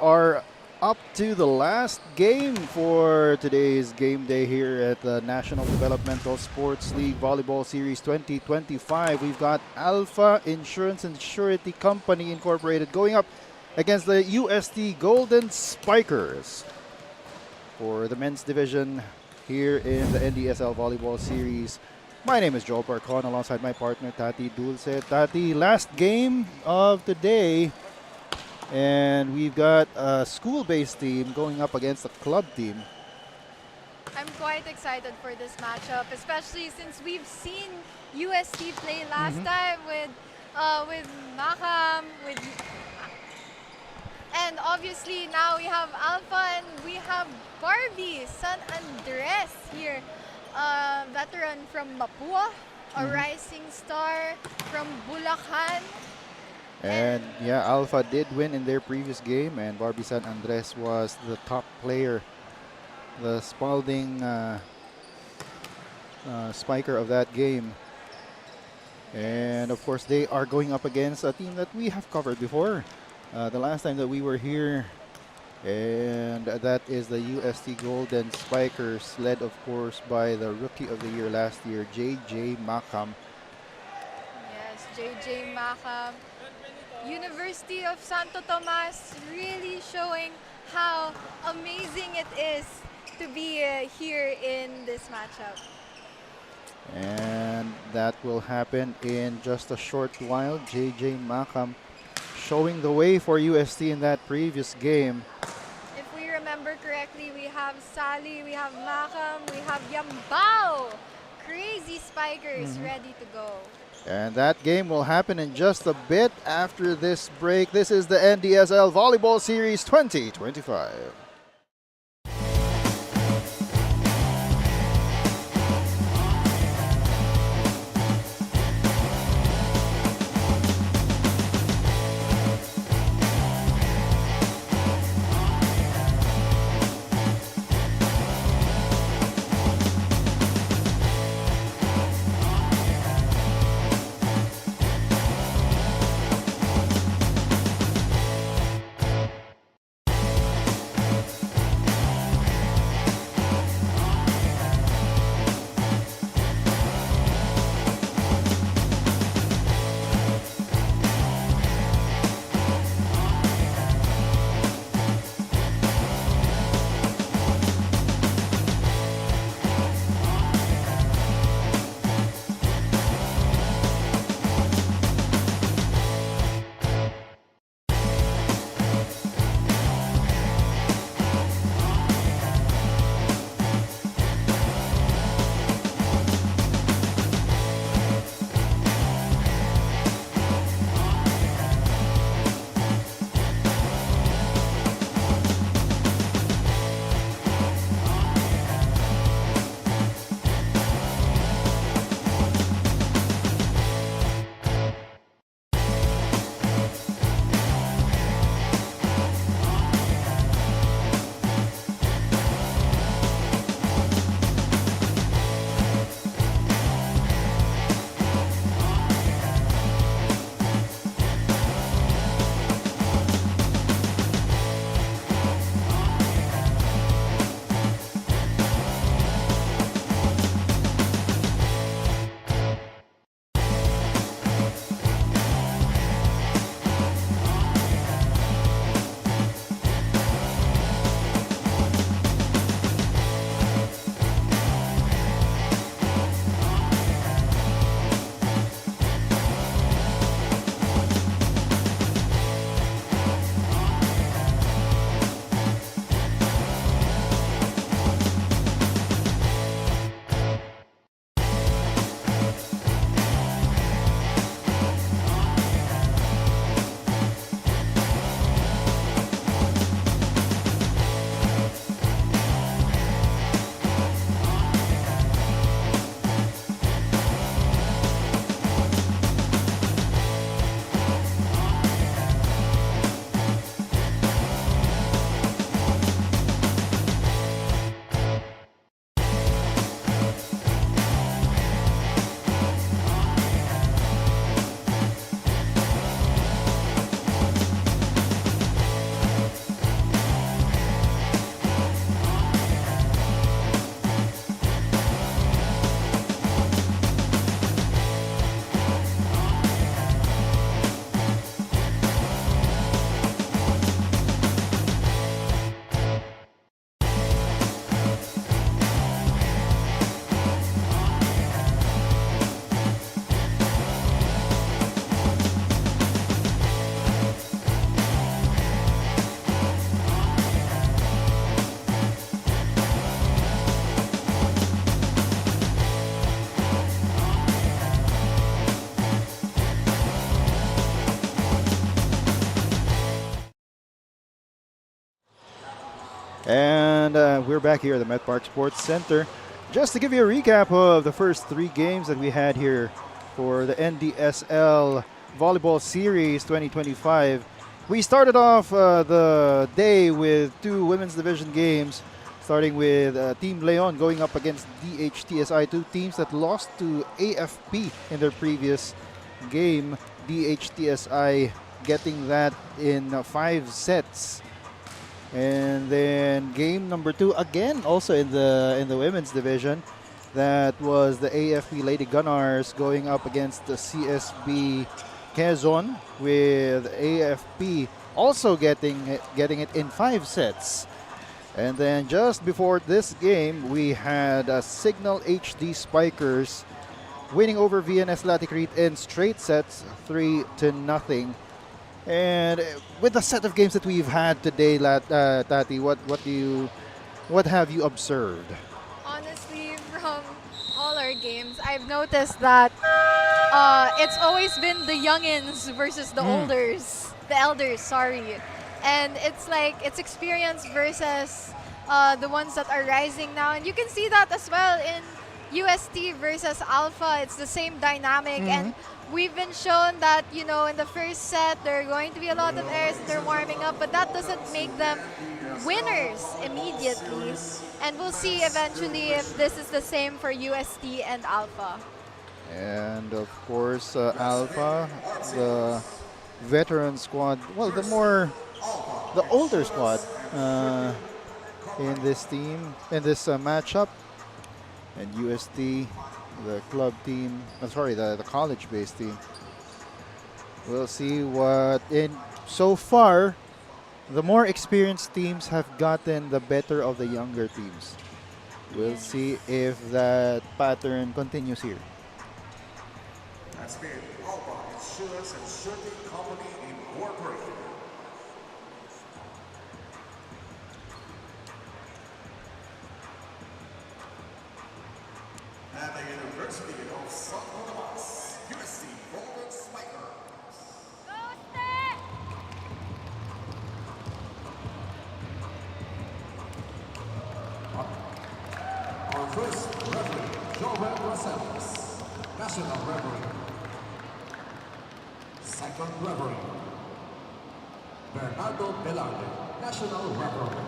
are up to the last game for today's game day here at the National Developmental Sports League Volleyball Series 2025. We've got Alpha Insurance and Surety Company Incorporated going up against the UST Golden Spikers for the men's division here in the NDSL Volleyball Series. My name is Joel Parcon alongside my partner Tati Dulce. Tati, last game of the day, and we've got a school-based team going up against a club team. I'm quite excited for this matchup, especially since we've seen UST play last time with Macam, and obviously now we have Alpha and we have Barbie San Andres here, a veteran from Mapua, a rising star from Bulacan. And yeah, Alpha did win in their previous game, and Barbie San Andres was the top player, the Spalding spiker of that game. And of course, they are going up against a team that we have covered before, the last time that we were here, and that is the UST Golden Spikers, led of course by the Rookie of the Year last year, JJ Macam. Yes, JJ Macam. University of Santo Tomas really showing how amazing it is to be here in this matchup. And that will happen in just a short while. JJ Macam showing the way for UST in that previous game. If we remember correctly, we have Sally, we have Macam, we have Yambao. Crazy spikers ready to go. And that game will happen in just a bit after this break. This is the NDSL Volleyball Series 2025. And we're back here at the Met Park Sports Center. Just to give you a recap of the first 3 games that we had here for the NDSL Volleyball Series 2025. We started off the day with 2 women's division games, starting with Team Leon going up against DHTSI, 2 teams that lost to AFP in their previous game. DHTSI getting that in 5 sets. And then game number 2 again, also in the women's division. That was the AFP Lady Gunnars going up against the CSB Quezon, with AFP also getting it in 5 sets. And then just before this game, we had Signal HD Spikers winning over VNS Laticrete in straight sets, 3-0. And with the set of games that we've had today, Tati, what have you observed? Honestly, from all our games, I've noticed that it's always been the youngins versus the elders, sorry. And it's like, it's experience versus the ones that are rising now. And you can see that as well in UST versus Alpha. It's the same dynamic. And we've been shown that, in the first set, there are going to be a lot of errors and they're warming up, but that doesn't make them winners immediately. And we'll see eventually if this is the same for UST and Alpha. And of course, Alpha, the veteran squad, well, the older squad in this team, in this matchup. And UST, the club team, the college-based team. We'll see what so far, the more experienced teams have gotten the better of the younger teams. We'll see if that pattern continues here. That's been Alpha Insurance and Surety Company Incorporated. At the University of San Tomas, UST Golden Spikers. Our first referee, Joel Rosales, National Referee. Second referee, Bernardo Velarde, National Referee.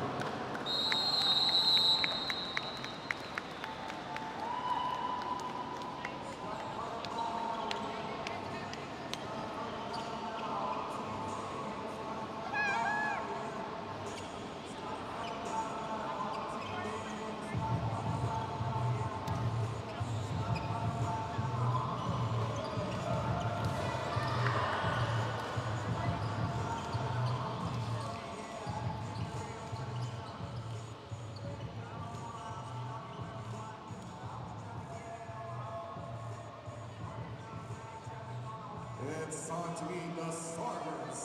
It's time to meet the starters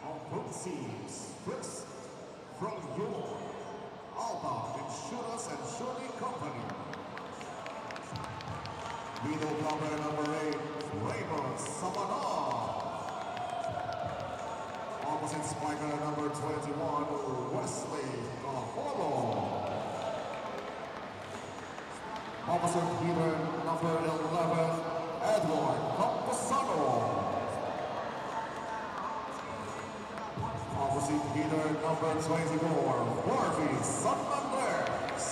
of both teams. First, from your Alpha Insurance and Surety Company. Middle blocker number 8, Raymond Samana. Opposite spiker number 21, Wesley Caholo. Opposite hitter number 11, Edward Camposano. Opposite hitter number 24, Harvey Sananders.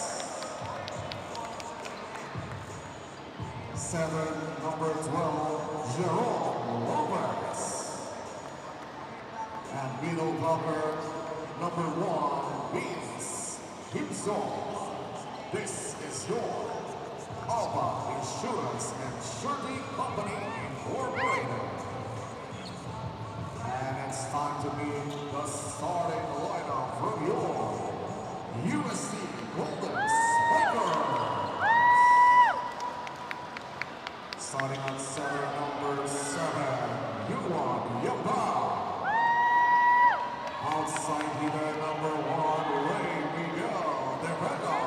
7, number 12, Jerome Roberts. And middle blocker number 1, Vince Gibson. This is your Alpha Insurance and Surety Company Incorporated. And it's time to meet the starting lineup from your UST Golden Spikers. Starting on center number 7, Yuan Yapa. Outside hitter number 1, Ray Miguel De Vega.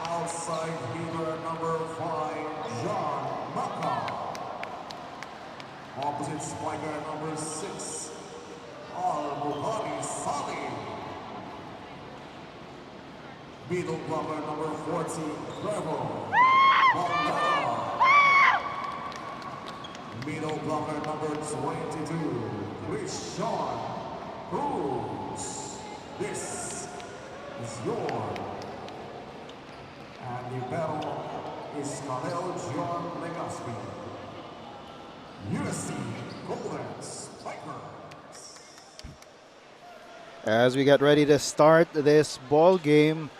Outside hitter number 5, John Maka. Opposite spiker number 6, Al Mughani Sali. Middle blocker number 40, Trevor Ballera. Middle blocker number 22, Christian Cruz. This is your. And the battle is Khalil John Legaspi. UST Golden Spikers. As we get ready to start this ball game,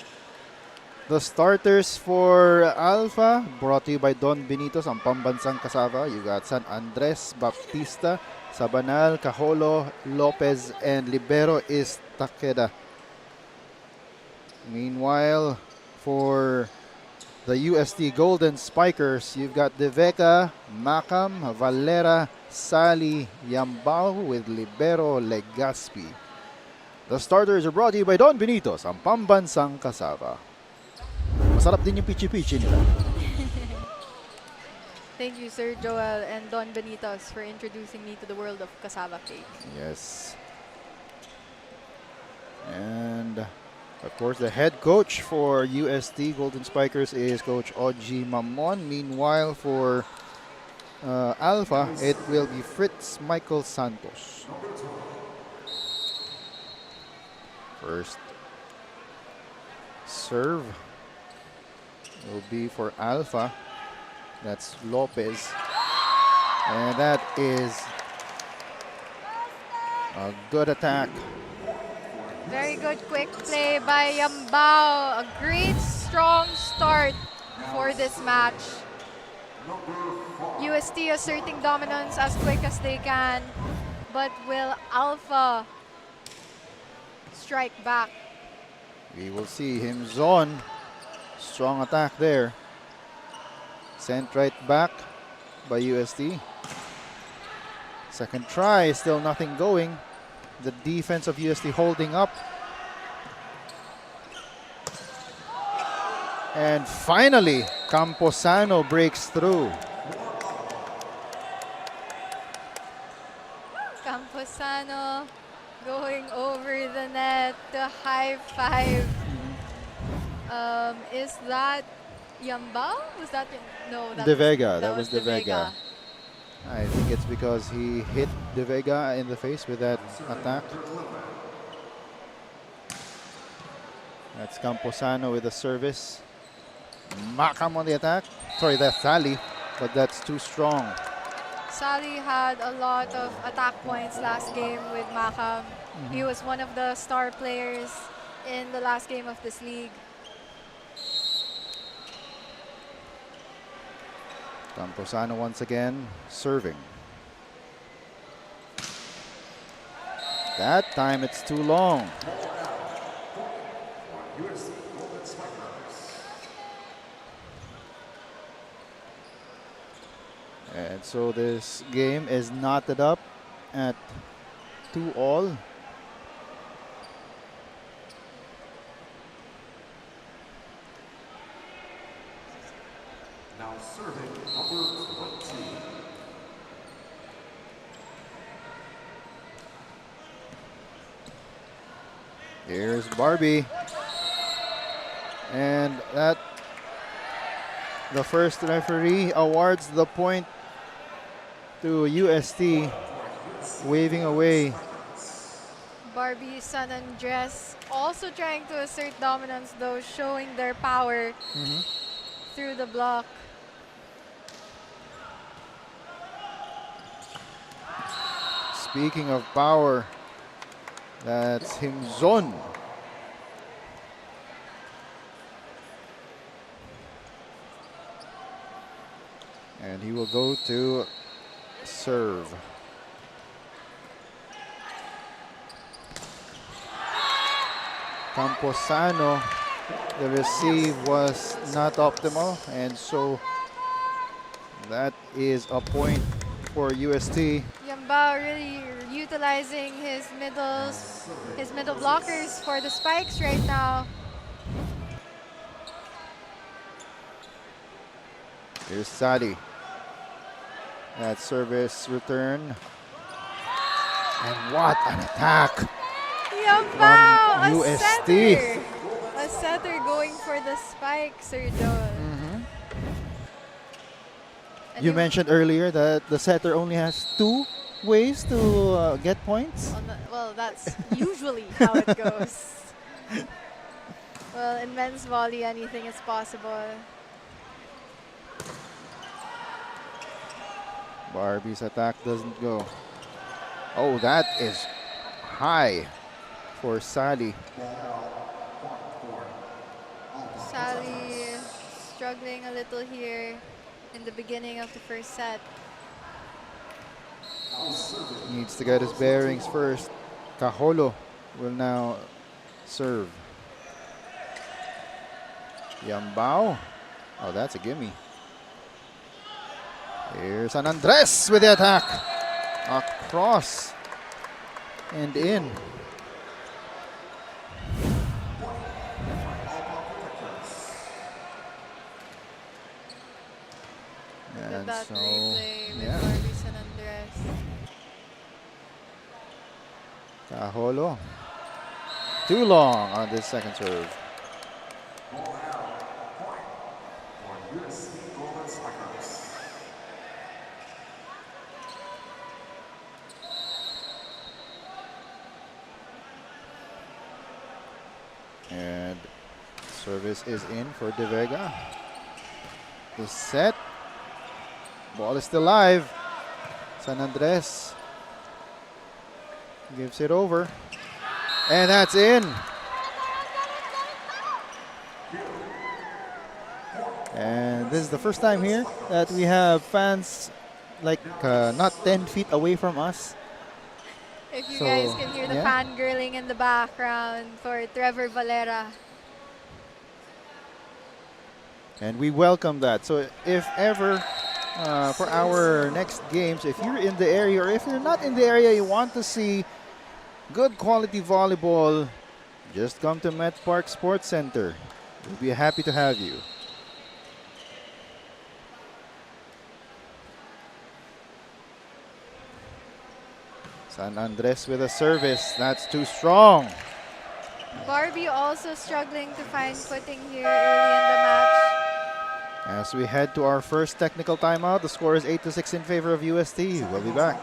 the starters for Alpha, brought to you by Don Benitos, ang pambansang kasava. You got San Andres, Baptista, Sabanal, Cajolo, Lopez, and Libero is Takeda. Meanwhile, for the UST Golden Spikers, you've got Deveka, Macam, Valera, Sali, Yambao with Libero, Legaspi. The starters are brought to you by Don Benitos, ang pambansang kasava. Masarap din yung pichi-pichi nila. Thank you, Sir Joel and Don Benitos, for introducing me to the world of cassava cake. Yes. And of course, the head coach for UST Golden Spikers is Coach Oji Mamon. Meanwhile, for Alpha, it will be Fritz Michael Santos. First serve will be for Alpha. That's Lopez. And that is a good attack. Very good quick play by Yambao. A great strong start for this match. UST asserting dominance as quick as they can. But will Alpha strike back? We will see him zone. Strong attack there. Sent right back by UST. Second try, still nothing going. The defense of UST holding up. And finally, Camposano breaks through. Camposano going over the net to high five. Is that Yambao? Was that no? De Vega. That was De Vega. I think it's because he hit De Vega in the face with that attack. That's Camposano with the service. Macam on the attack. Sorry, that's Sally, but that's too strong. Sally had a lot of attack points last game with Macam. He was one of the star players in the last game of this league. Camposano once again serving. That time it's too long. And so this game is knotted up at 2-all. Now serving number 20. Here's Barbie. And that the first referee awards the point to UST, waving away. Barbie, San Andres also trying to assert dominance, though, showing their power through the block. Speaking of power, that's him zone. And he will go to serve. Camposano, the receive was not optimal, and so that is a point for UST. Yambao really utilizing his middle blockers for the spikes right now. Here's Sadi. That service return. And what an attack Yambao, from a UST. center. A setter going for the spike, Sir Joel. And You mentioned earlier that the setter only has 2 ways to get points. well, that's usually how it goes. Well, in men's volley, anything is possible. Barbie's attack doesn't go. Oh, that is high for Sally. Sally struggling a little here in the beginning of the first set. Needs to get his bearings first. Cajolo will now serve. Yambao. Oh, that's a gimme. Here's San Andres with the attack. Across and in. Look at And that so, replay with yeah. Barbie San Andres. Cajolo. Too long on this second serve. UST Golden Spikers. And service is in for De Vega. The set. Ball is still live. San Andres gives it over. And that's in. And this is the first time here that we have fans like not 10 feet away from us. If you So, guys can hear the yeah. fangirling in the background for Trevor Valera. And we welcome that. So if ever for our next games, if you're in the area or if you're not in the area, you want to see good quality volleyball, just come to Met Park Sports Center. We'll be happy to have you. San Andres with a service. That's too strong. Barbie also struggling to find footing here early in the match. As we head to our first technical timeout, the score is 8-6 in favor of UST. We'll be back.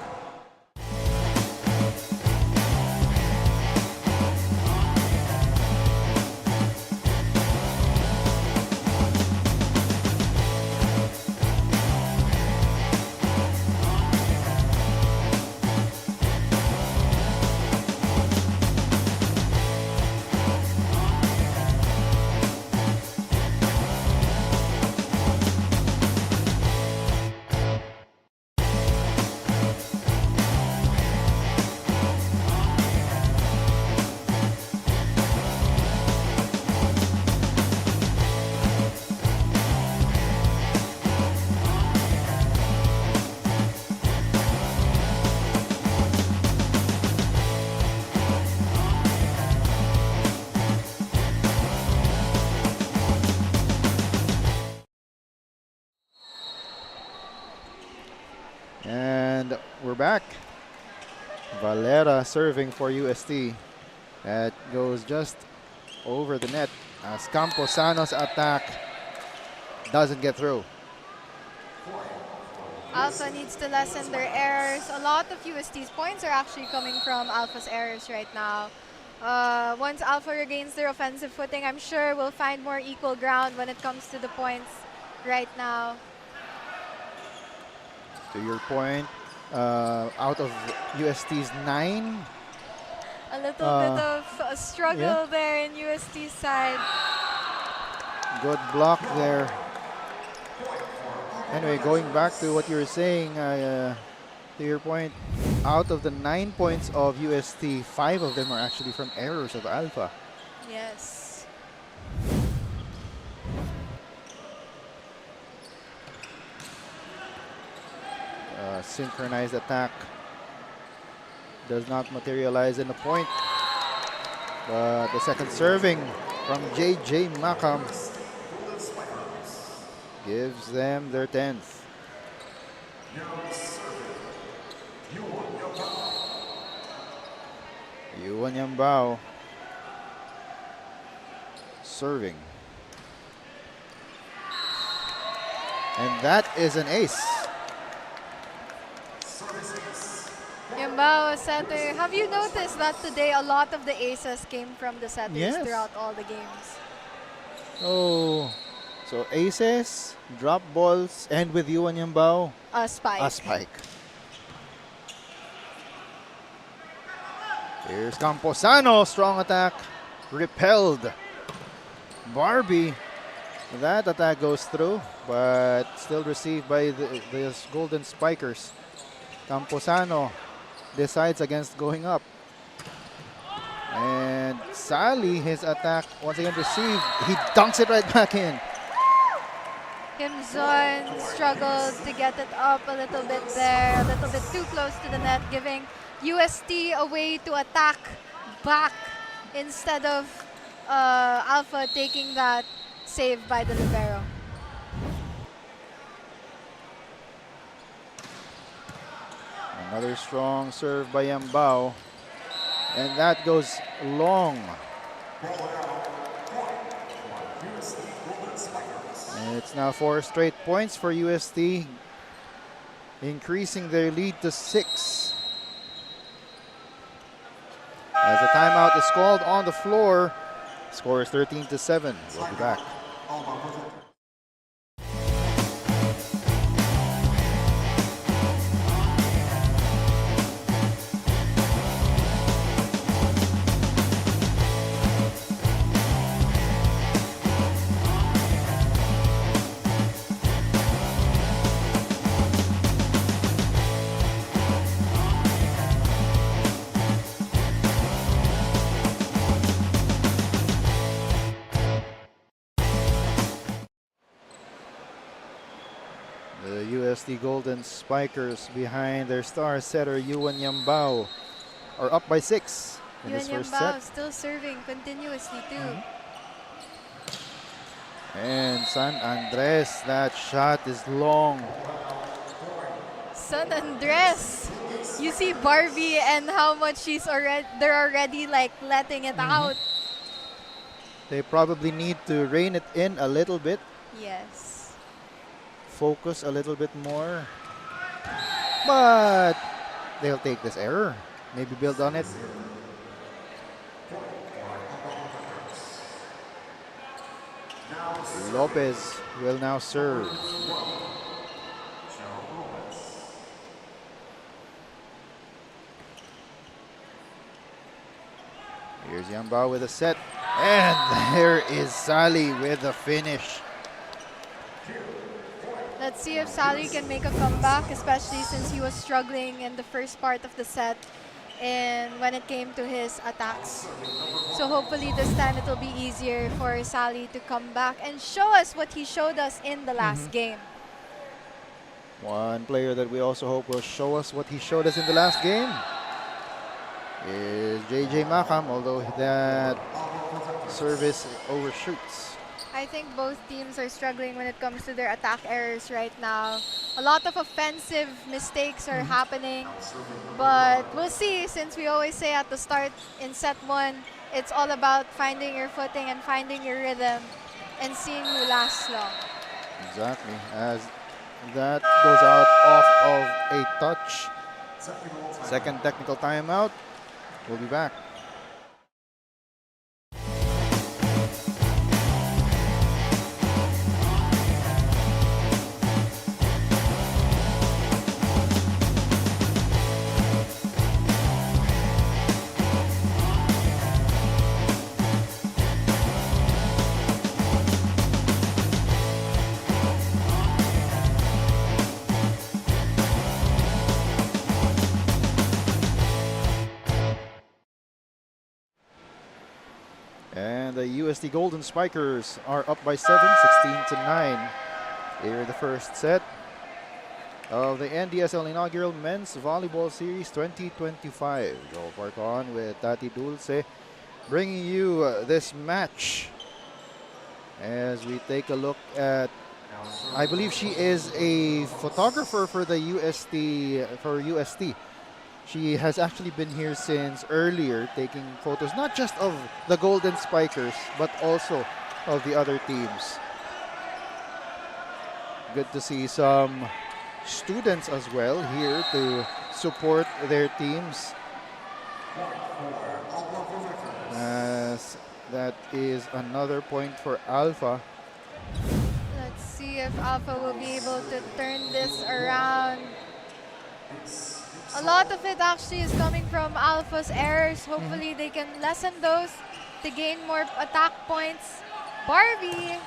And we're back. Valera serving for UST. That goes just over the net as Camposano's attack doesn't get through. Alpha needs to lessen their errors. A lot of UST's points are actually coming from Alpha's errors right now. Once Alpha regains their offensive footing, I'm sure we'll find more equal ground when it comes to the points right now. To your point, out of UST's 9, A little bit of a struggle there in UST's side. good block there. Anyway, going back to what you were saying, to your point, out of the 9 points of UST, 5 of them are actually from errors of Alpha. Yes. Synchronized attack does not materialize in the point. But the second serving from JJ Makam gives them their 10th. Yuan Yambao serving. And that is an ace. Yambao setter. Have you noticed that today a lot of the aces came from the setters Yes. throughout all the games? Oh, so aces, drop balls, and with you and Yambao, A spike. a spike. Here's Camposano, strong attack, repelled. Barbie, that attack goes through, but still received by the Golden Spikers. Camposano decides against going up. And Sally, his attack once again received. He dunks it right back in. Kim Zon struggled to get it up a little bit there, a little bit too close to the net, giving UST a way to attack back instead of Alpha taking that save by the libero. Another strong serve by Yambao. And that goes long. And it's now 4 straight points for UST, increasing their lead to 6. As a timeout is called on the floor, score is 13-7. We'll be back. The USD Golden Spikers behind their star setter Yuan Yambao are up by 6 in Yuan this first Yambao set. still serving continuously too. And San Andres, that shot is long. San Andres, you see Barbie and how much they're already like letting it out. They probably need to rein it in a little bit, Yes. focus a little bit more. But they'll take this error, maybe build on it. Lopez will now serve. Here's Yambao with a set. And there is Sally with the finish. Let's see if Sally can make a comeback, especially since he was struggling in the first part of the set and when it came to his attacks. So hopefully this time it'll be easier for Sally to come back and show us what he showed us in the last game. One player that we also hope will show us what he showed us in the last game is JJ Makam, although that service overshoots. I think both teams are struggling when it comes to their attack errors right now. A lot of offensive mistakes are happening, but we'll see, since we always say at the start in set 1, it's all about finding your footing and finding your rhythm and seeing who lasts long. Exactly, as that goes out off of a touch. Second technical timeout. We'll be back. And the USD Golden Spikers are up by 7, 16-9. Here the first set of the NDSL Inaugural Men's Volleyball Series 2025. Joel Parcon with Tati Dulce bringing you this match as we take a look at, I believe she is a photographer for the UST. She has actually been here since earlier, taking photos not just of the Golden Spikers, but also of the other teams. Good to see some students as well here to support their teams. As that is another point for Alpha. Let's see if Alpha will be able to turn this around. A lot of it actually is coming from Alpha's errors. Hopefully they can lessen those to gain more attack points. Barbie.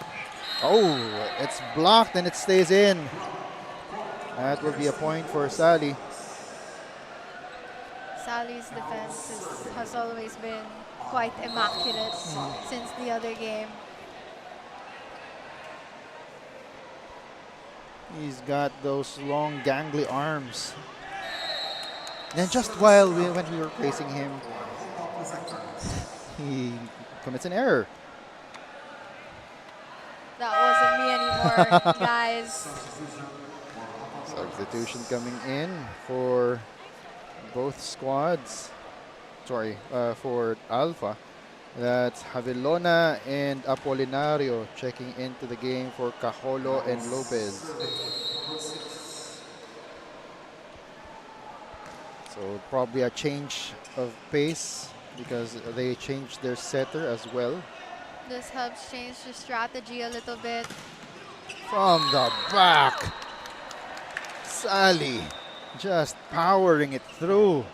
Oh, it's blocked and it stays in. That will be a point for Sally. Sally's defense has always been quite immaculate since the other game. He's got those long gangly arms. And just when we were facing him, he commits an error. That wasn't me anymore, guys. Substitution coming in for both squads. Sorry, for Alpha. That's Javelona and Apolinario checking into the game for Cajolo and Lopez. So probably a change of pace because they changed their setter as well. This helps change the strategy a little bit. From the back, Sally just powering it through.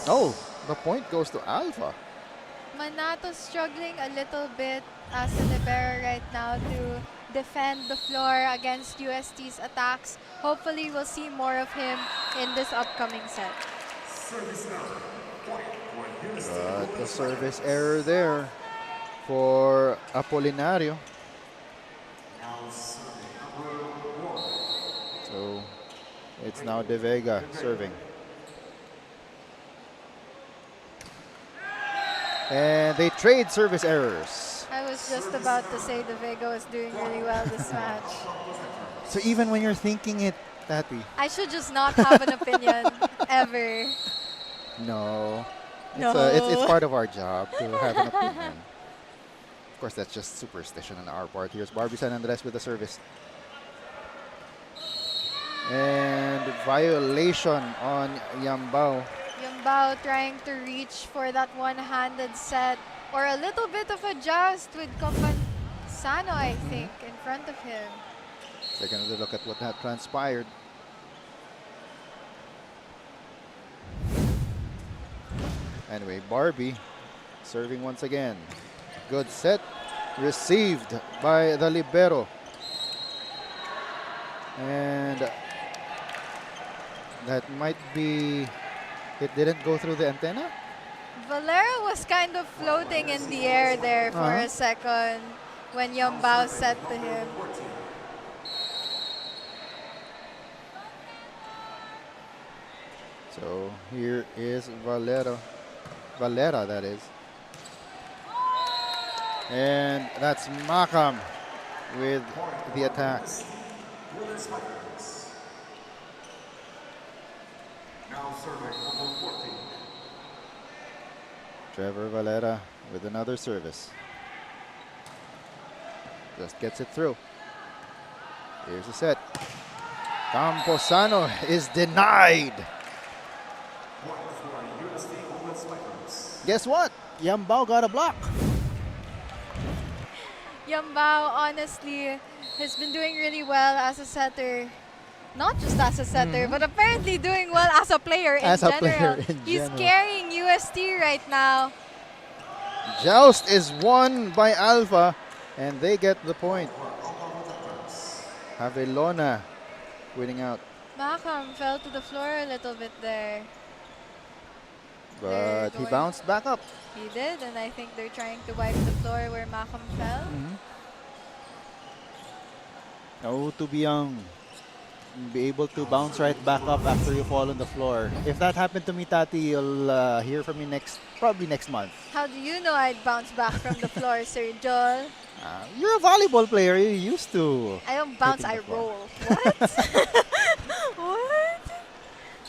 Oh, the point goes to Alpha. Manato's struggling a little bit as a libero right now to defend the floor against UST's attacks. Hopefully, we'll see more of him in this upcoming set. But the service error there for Apolinario. So it's now De Vega serving. And they trade service errors. I was just about to say De Vega was doing really well this match. So even when you're thinking it, Tati. I should just not have an opinion ever. No. No. It's part of our job to have an opinion. Of course, that's just superstition on our part. Here's Barbie San Andres with the service. And violation on Yambao. Yambao trying to reach for that one-handed set or a little bit of a just with Compansano, I think, in front of him. Take another look at what had transpired. Anyway, Barbie serving once again. Good set received by the libero. And that might be, it didn't go through the antenna? Valera was kind of floating in the air there for a second when Yambao set to him. So here is Valera, that is. And that's Makam with the attack. Now serving number 14. Trevor Valera with another service. Just gets it through. Here's the set. Camposano is denied. Guess what? Yambao got a block. Yambao honestly has been doing really well as a setter. Not just as a setter, but apparently doing well as a player in general. He's carrying UST right now. Joust is won by Alpha, and they get the point. Javelona winning out. Makam fell to the floor a little bit there. But he bounced back up. He did, and I think they're trying to wipe the floor where Makam fell. Oh, to be young. Be able to bounce right back up after you fall on the floor. If that happened to me, Tati, you'll hear from me probably next month. How do you know I'd bounce back from the floor, Sir Joel? You're a volleyball player. You're used to. I don't bounce, I hitting the floor. roll. What? What?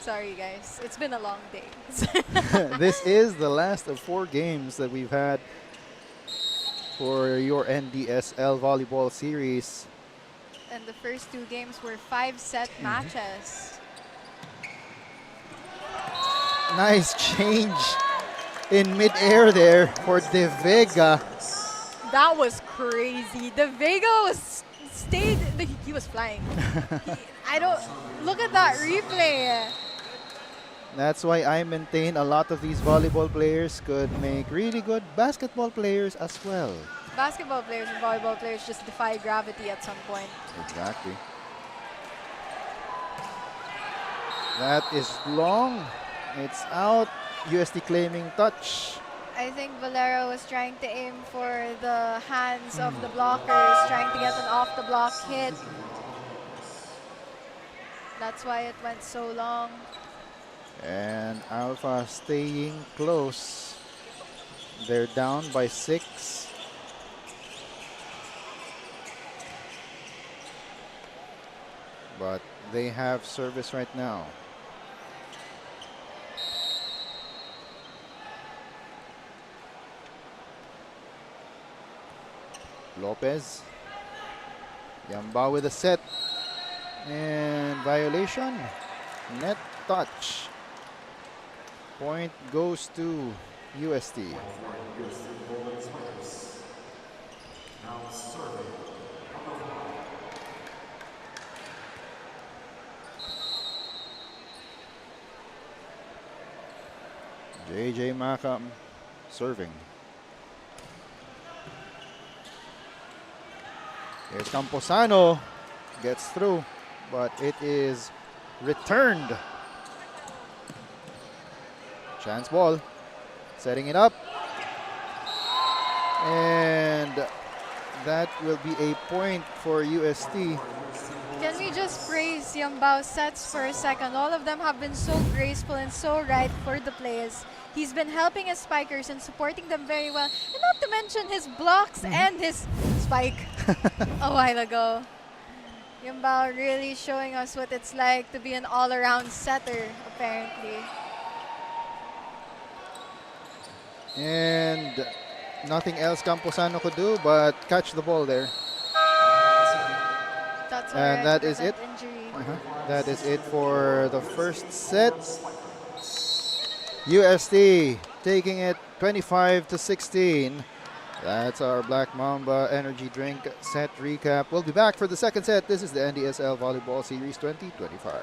Sorry, guys. It's been a long day. This is the last of 4 games that we've had for your NDSL volleyball series. And the first 2 games were 5-set matches. Nice change in mid-air there for De Vega. That was crazy. The Vega was he was flying. I don't look at that replay. That's why I maintain a lot of these volleyball players could make really good basketball players as well. Basketball players and volleyball players just defy gravity at some point. Exactly. That is long. It's out. UST claiming touch. I think Valera was trying to aim for the hands of the blockers, trying to get an off-the-block hit. That's why it went so long. And Alpha staying close. They're down by 6. But they have service right now. Lopez. Yamba with a set. And violation. Net touch. Point goes to UST. JJ Makam serving. Here's Camposano. Gets through, but it is returned. Chance ball. Setting it up. And that will be a point for UST. Can we just praise Yambao's sets for a second? All of them have been so graceful and so right for the plays. He's been helping his spikers and supporting them very well. And not to mention his blocks and his spike a while ago. Yambao really showing us what it's like to be an all-around setter, apparently. And nothing else Camposano could do but catch the ball there. That's And that is it. Injury. That is it for the first set. UST taking it 25-16. That's our Black Mamba energy drink set recap. We'll be back for the second set. This is the NDSL Volleyball Series 2025.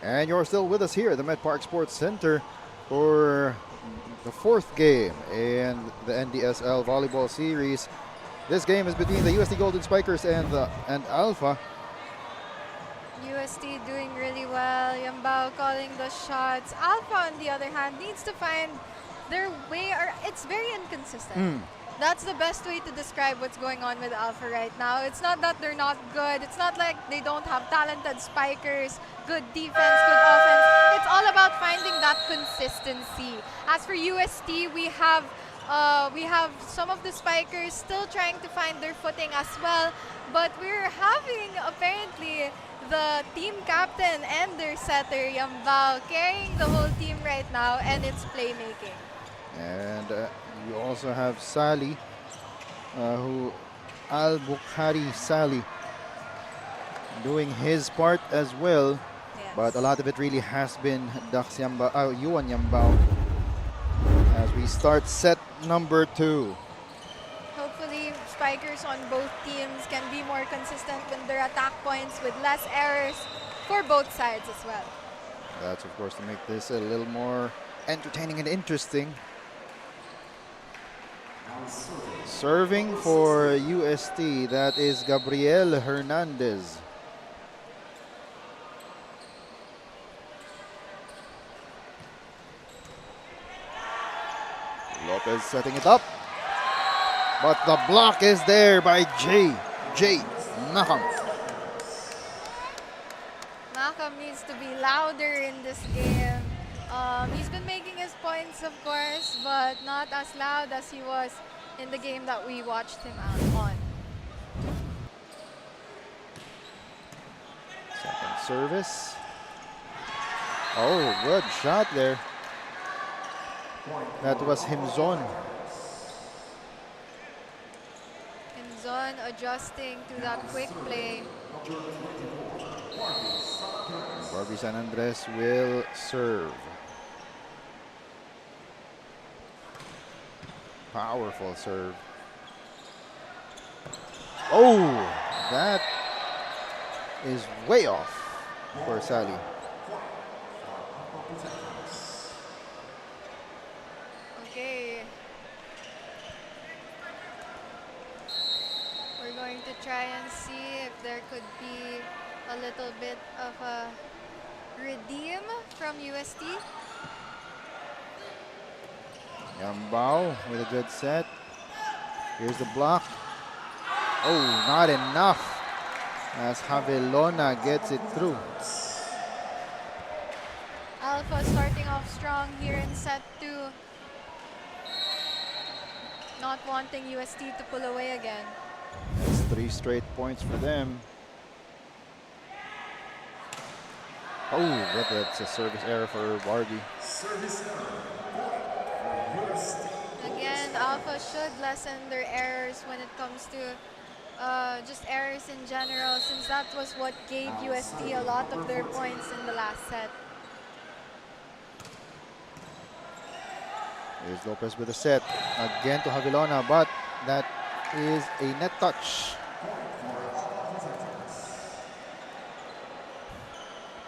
And you're still with us here at the Met Park Sports Center for the fourth game in the NDSL Volleyball Series. This game is between the UST Golden Spikers and Alpha. UST doing really well. Yambao calling the shots. Alpha, on the other hand, needs to find their way. Or it's very inconsistent. That's the best way to describe what's going on with Alpha right now. It's not that they're not good. It's not like they don't have talented spikers, good defense, good offense. It's all about finding that consistency. As for UST, we have some of the spikers still trying to find their footing as well. But we're having apparently the team captain and their setter Yambao carrying the whole team right now, and it's playmaking. And you also have Sally, Al-Bukhari Sally, doing his part as well. Yes. But a lot of it really has been Yuan Yambao as we start set number 2. Hopefully, spikers on both teams can be more consistent with their attack points with less errors for both sides as well. That's, of course, to make this a little more entertaining and interesting. Serving for UST, that is Gabriel Hernandez. Lopez setting it up. But the block is there by J. Naham. Malcolm needs to be louder in this game. He's been making his points, of course, but not as loud as he was in the game that we watched him out on. Second service. Oh, good shot there. That was Himzon. Himzon adjusting to that quick play. Barbie San Andres will serve. Powerful serve. Oh, that is way off for Sally. Okay. We're going to try and see if there could be a little bit of a redeem from UST. Yambao with a good set. Here's the block. Oh, not enough as Javelona gets it through. Alpha starting off strong here in set 2. Not wanting UST to pull away again. That's 3 straight points for them. Oh, but that's a service error for Barbie. Again, Alpha should lessen their errors when it comes to just errors in general, since that was what gave UST a lot of their points in the last set. Here's Lopez with a set. Again to Javelona, but that is a net touch.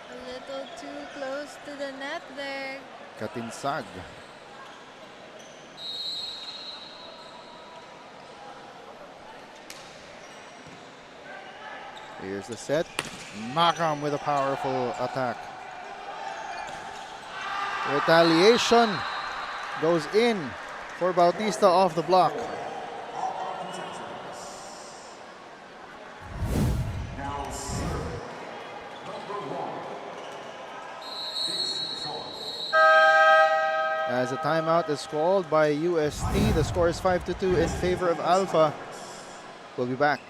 A little too close to the net there. Katinsag. Here's the set. Makam with a powerful attack. Retaliation goes in for Bautista off the block. As a timeout is called by UST, the score is 5-2 in favor of Alpha. We'll be back.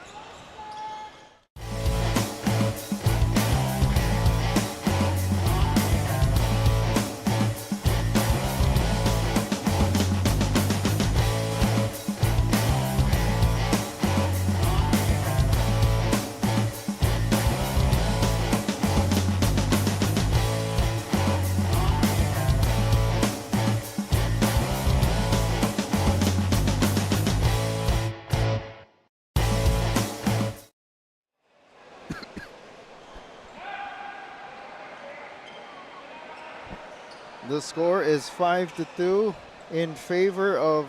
The score is 5-2 in favor of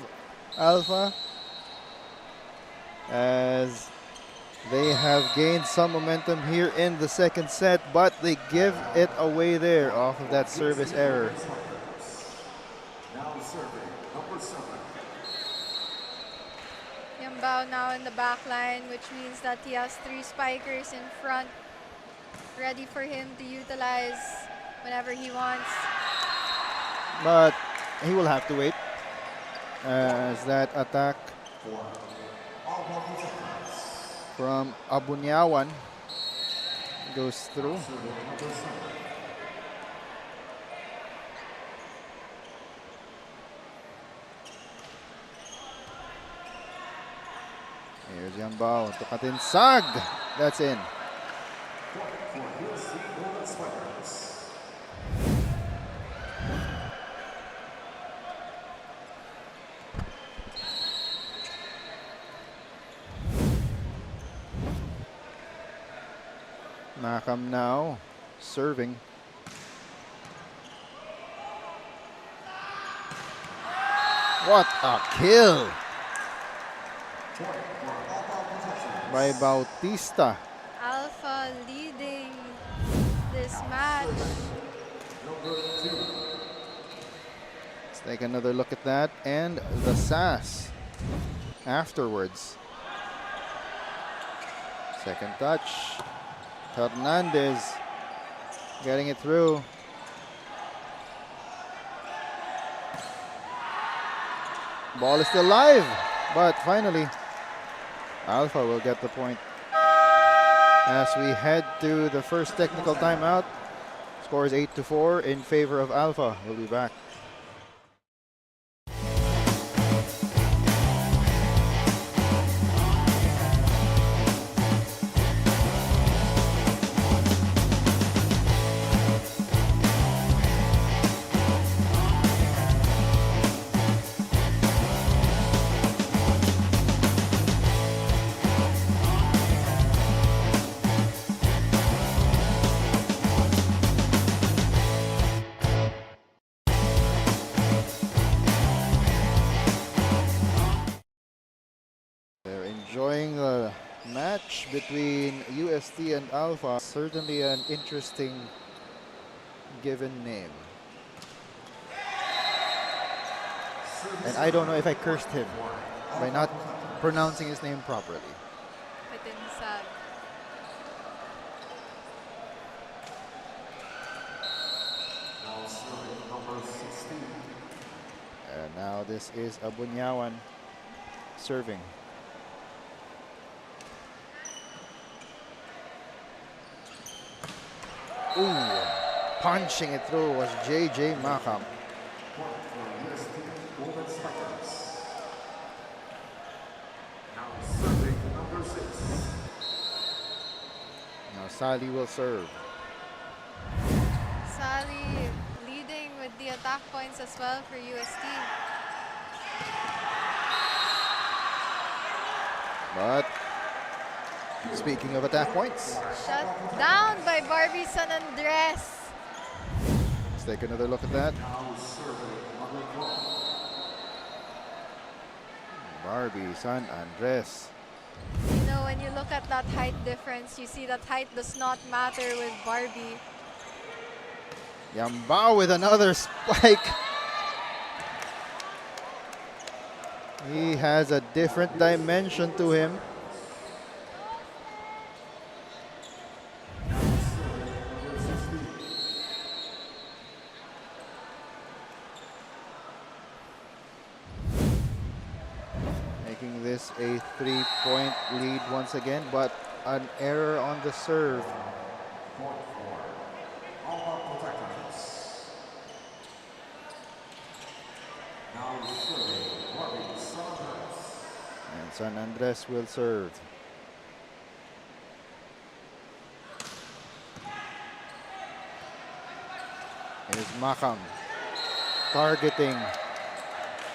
Alpha. as they have gained some momentum here in the second set, but they give it away there off of that service error. Now serving number 7. Yambao now in the back line, which means that he has 3 spikers in front, ready for him to utilize whenever he wants. But he will have to wait as that attack from Abunyawan goes through. Here's Yambao to Katinsag. That's in. Makam now serving. What a kill by Bautista. Alpha leading this match. Let's take another look at that and the sass afterwards. Second touch. Hernandez getting it through. Ball is still live, but finally Alpha will get the point. As we head to the first technical timeout, score is 8-4 in favor of Alpha. We'll be back. Enjoying the match between UST and Alpha. Certainly an interesting given name. And I don't know if I cursed him by not pronouncing his name properly. Katinsag. Now serving number 16. And now this is Abunyawan serving. Ooh, punching it through was JJ Makam. Now serving number 6. Now Sally will serve. Sally leading with the attack points as well for UST. But speaking of attack points, Shut down by Barbie San Andres. let's take another look at that. Now serving number 12. Barbie San Andres. You know, when you look at that height difference, you see that height does not matter with Barbie. Yambao with another spike. He has a different dimension to him. Making this a 3-point lead once again, but an error on the serve. All protectors. Now serving Barbie San Andres. And San Andres will serve. Here's Makam targeting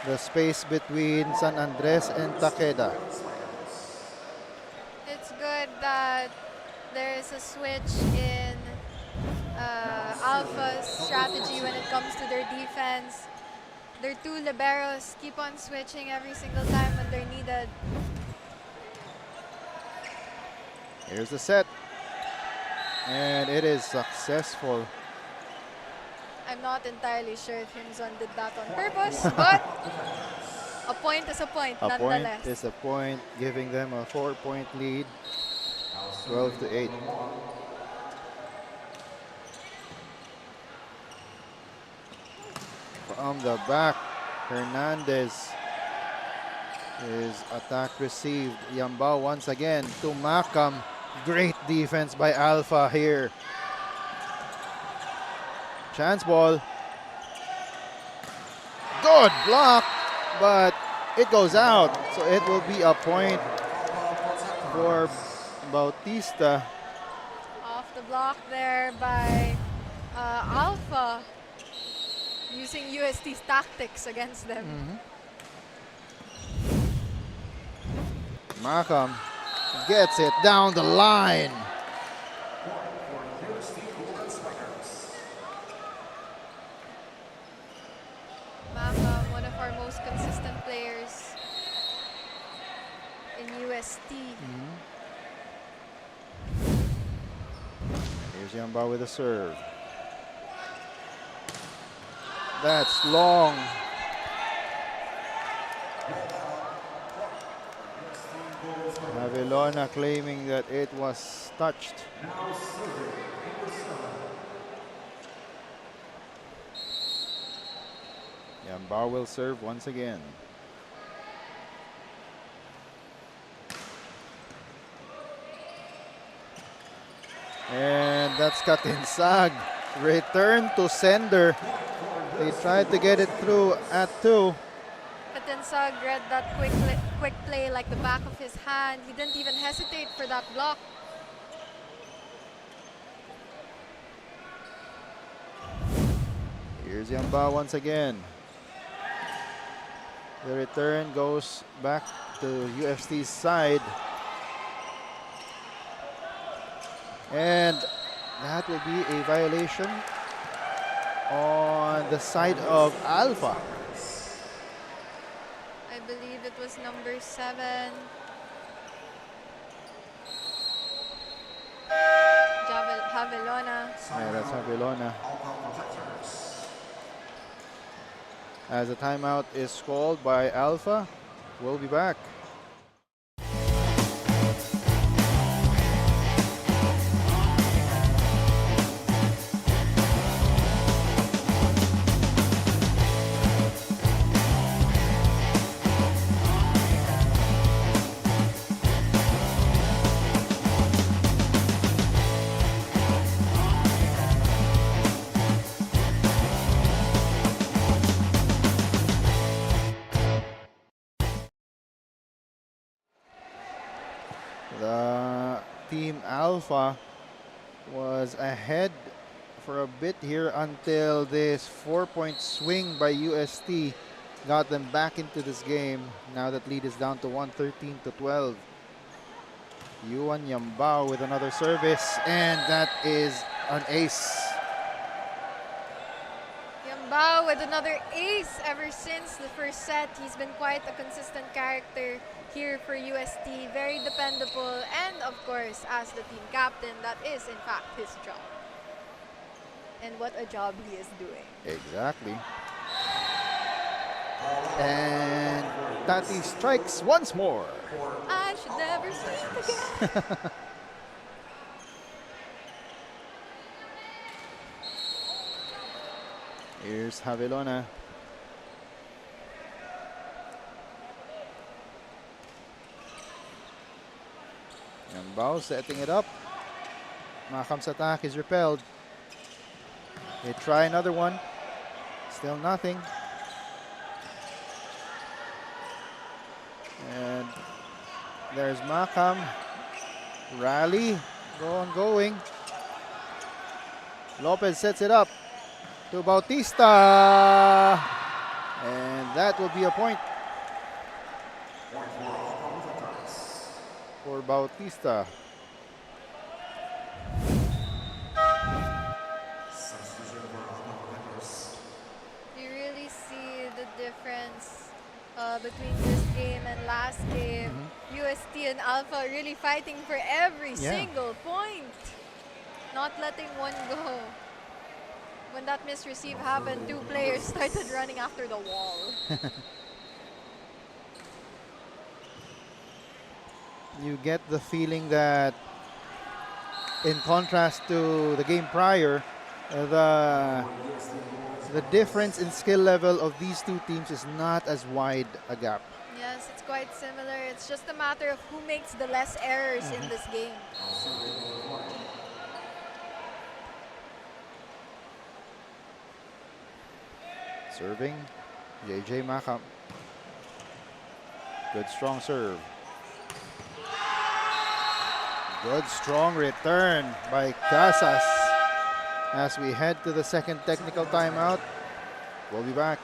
the space between San Andres and Takeda. It's good that there is a switch in Alpha's strategy when it comes to their defense. Their two liberos keep on switching every single time when they're needed. Here's the set. And it is successful. I'm not entirely sure if Himzon did that on purpose, but a point is a point A point nonetheless. is a point, giving them a 4-point lead. 12-8. From the back, Hernandez is attack received. Yambao once again to Makam. Great defense by Alpha here. Chance ball. Good block, but it goes out. So it will be a point for Bautista. Off the block there by Alpha, using UST's tactics against them. Makam gets it down the line. Makam, one of our most consistent players in UST. Here's Yambao with a serve. That's long. Avelona claiming that it was touched. Yambao will serve once again. And that's Katinsag. Return to sender. They tried to get it through at 2. Katinsag read that quick play like the back of his hand. He didn't even hesitate for that block. Here's Yambao once again. The return goes back to UFC's side. And that will be a violation on the side of Alpha. I believe it was number 7. Havelona. Yeah, that's Avelona. As a timeout is called by Alpha, we'll be back. The Team Alpha was ahead for a bit here until this 4-point swing by UST got them back into this game. Now that lead is down to 113-12. Yuan Yambao with another service, and that is an ace. Yambao with another ace ever since the first set. He's been quite a consistent character here for UST. Very dependable, and of course, as the team captain, that is in fact his job. And what a job he is doing. Exactly. And Tati strikes once more. I should never strike again. Here's Havelona. Yambao setting it up. Makam's attack is repelled. They try another one. Still nothing. And there's Makam. Rally. Going. Lopez sets it up to Bautista. And that will be a point for Bautista. You really see the difference between this game and last game. UST and Alpha really fighting for every single point, not letting one go. When that misreceive happened, two players started running after the wall. You get the feeling that, in contrast to the game prior, the difference in skill level of these two teams is not as wide a gap. Yes, it's quite similar. It's just a matter of who makes the less errors in this game. Serving, JJ Makam. Good strong serve. Good strong return by Casas. As we head to the second technical timeout, we'll be back.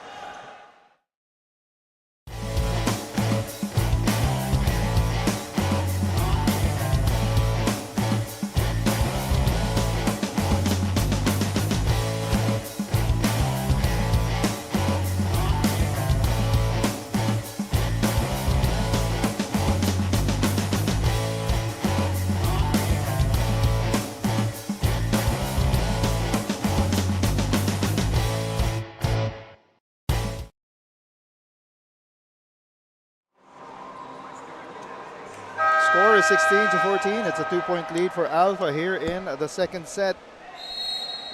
Score is 16-14. It's a 2-point lead for Alpha here in the second set.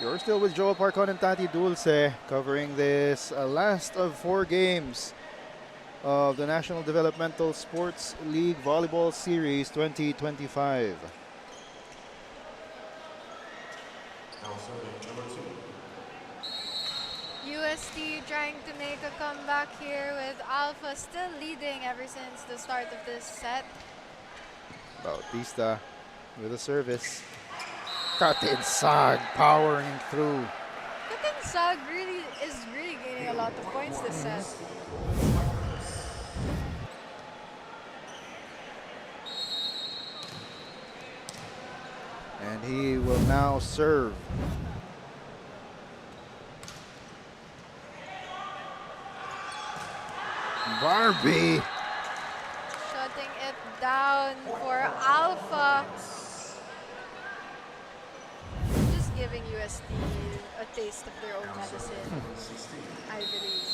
You're still with Joel Parcon and Tati Dulce covering this last of 4 games of the National Developmental Sports League Volleyball Series 2025. UST trying to make a comeback here with Alpha still leading ever since the start of this set. Bautista with a service. Katinsag powering through. Katinsag is really gaining a lot of points this set. And he will now serve. Barbie. Shutting it down for Alpha. Just giving UST a taste of their own medicine, I believe.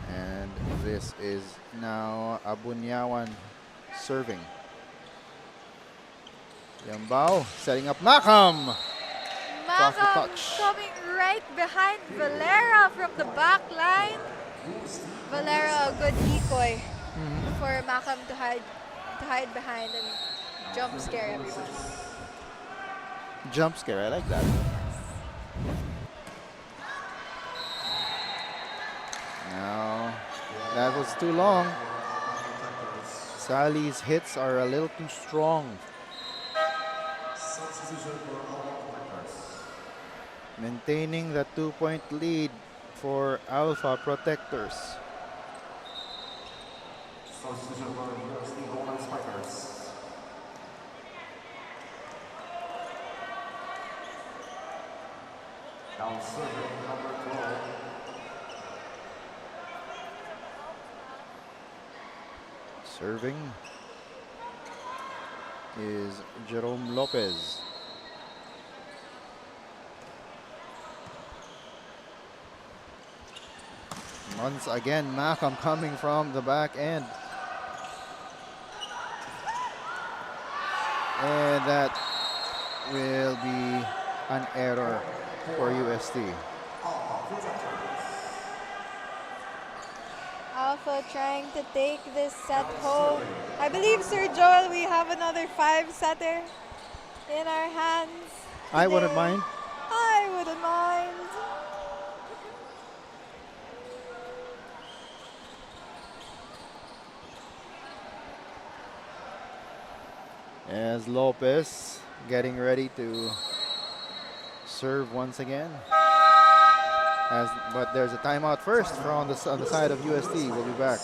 And this is now Abunyawan serving. Yambao setting up Makam. Makam coming right behind Valera from the back line. Valera, a good decoy for Makam to hide behind and jump scare everyone. Jump scare, I like that. Now, that was too long. Sally's hits are a little too strong. Maintaining the 2-point lead for Alpha Protectors. Now serving number 12. Serving is Jerome Lopez. Once again, Makam coming from the back end. And that will be an error for UST. Alpha trying to take this set home. I believe, Sir Joel, we have another 5-setter in our hands. I wouldn't today. mind. I wouldn't mind. As Lopez getting ready to serve once again. But there's a timeout first on the side of UST. We'll be back.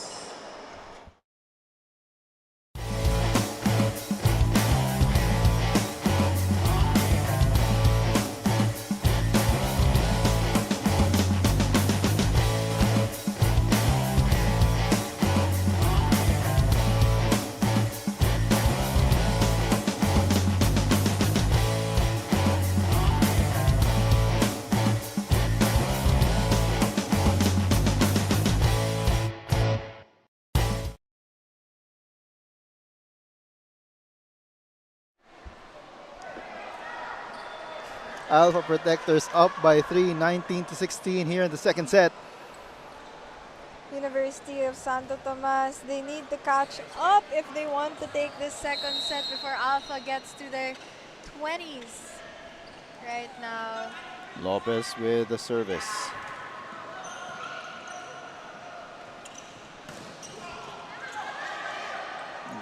Alpha Protectors up by 3, 19-16 here in the second set. University of Santo Tomas, they need to catch up if they want to take this second set before Alpha gets to their 20s right now. Lopez with the service.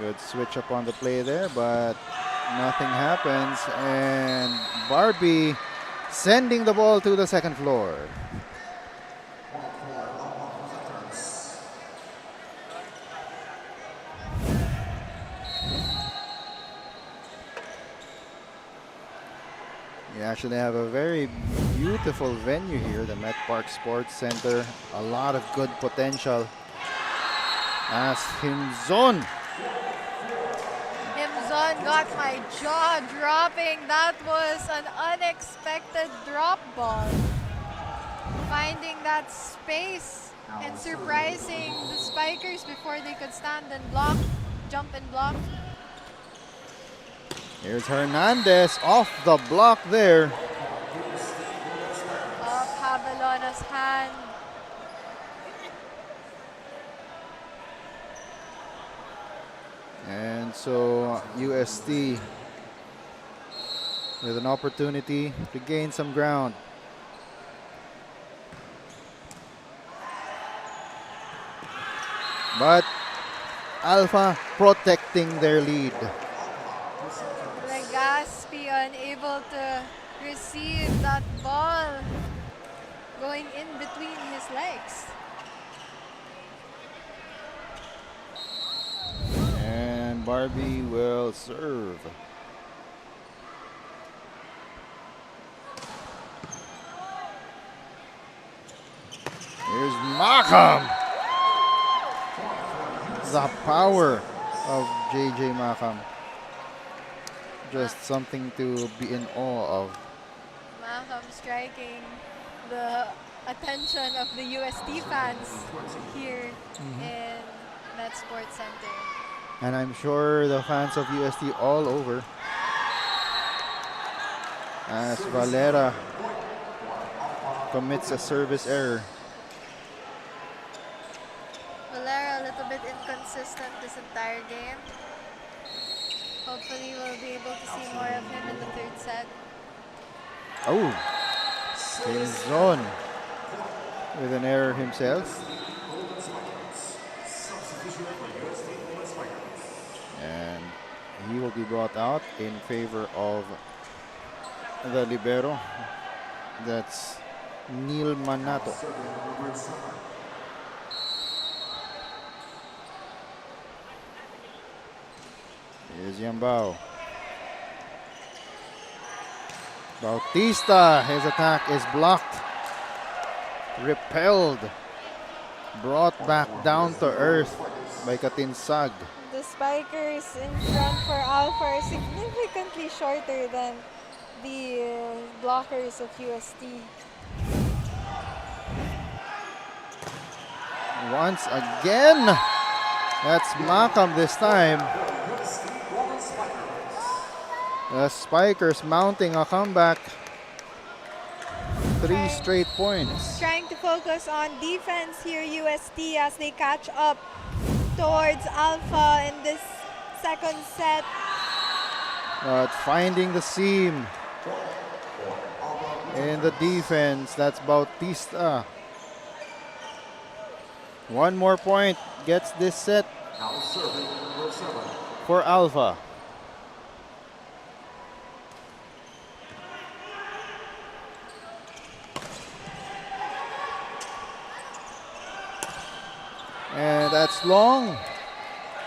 Good switch up on the play there, but nothing happens. And Barbie sending the ball to the second floor. We actually have a very beautiful venue here, the Met Park Sports Center. A lot of good potential. As Himzon. Himzon got my jaw dropping. That was an unexpected drop ball. Finding that space and surprising the spikers before they could stand and block, jump and block. Here's Hernandez off the block there. Off Havelona's hand. And so UST with an opportunity to gain some ground. But Alpha protecting their lead. Legaspi unable to receive that ball going in between his legs. And Barbie will serve. Here's Makam. The power of JJ Makam. Just something to be in awe of. Makam striking the attention of the UST fans here in Met Sports Center. And I'm sure the fans of UST all over. As Valera commits a service error. Valera a little bit inconsistent this entire game. Hopefully we'll be able to see more of him in the third set. Oh, Himzon with an error himself. And he will be brought out in favor of the libero. That's Neil Manato. Here's Yambao. Bautista, his attack is blocked. Repelled. Brought back down to earth by Katinsag. The spikers in front for Alpha are significantly shorter than the blockers of UST. Once again, that's Makam this time. The spikers mounting a comeback. 3 straight points. Trying to focus on defense here, UST, as they catch up towards Alpha in this second set. But finding the seam in the defense, that's Bautista. One more point gets this set for Alpha. And that's long.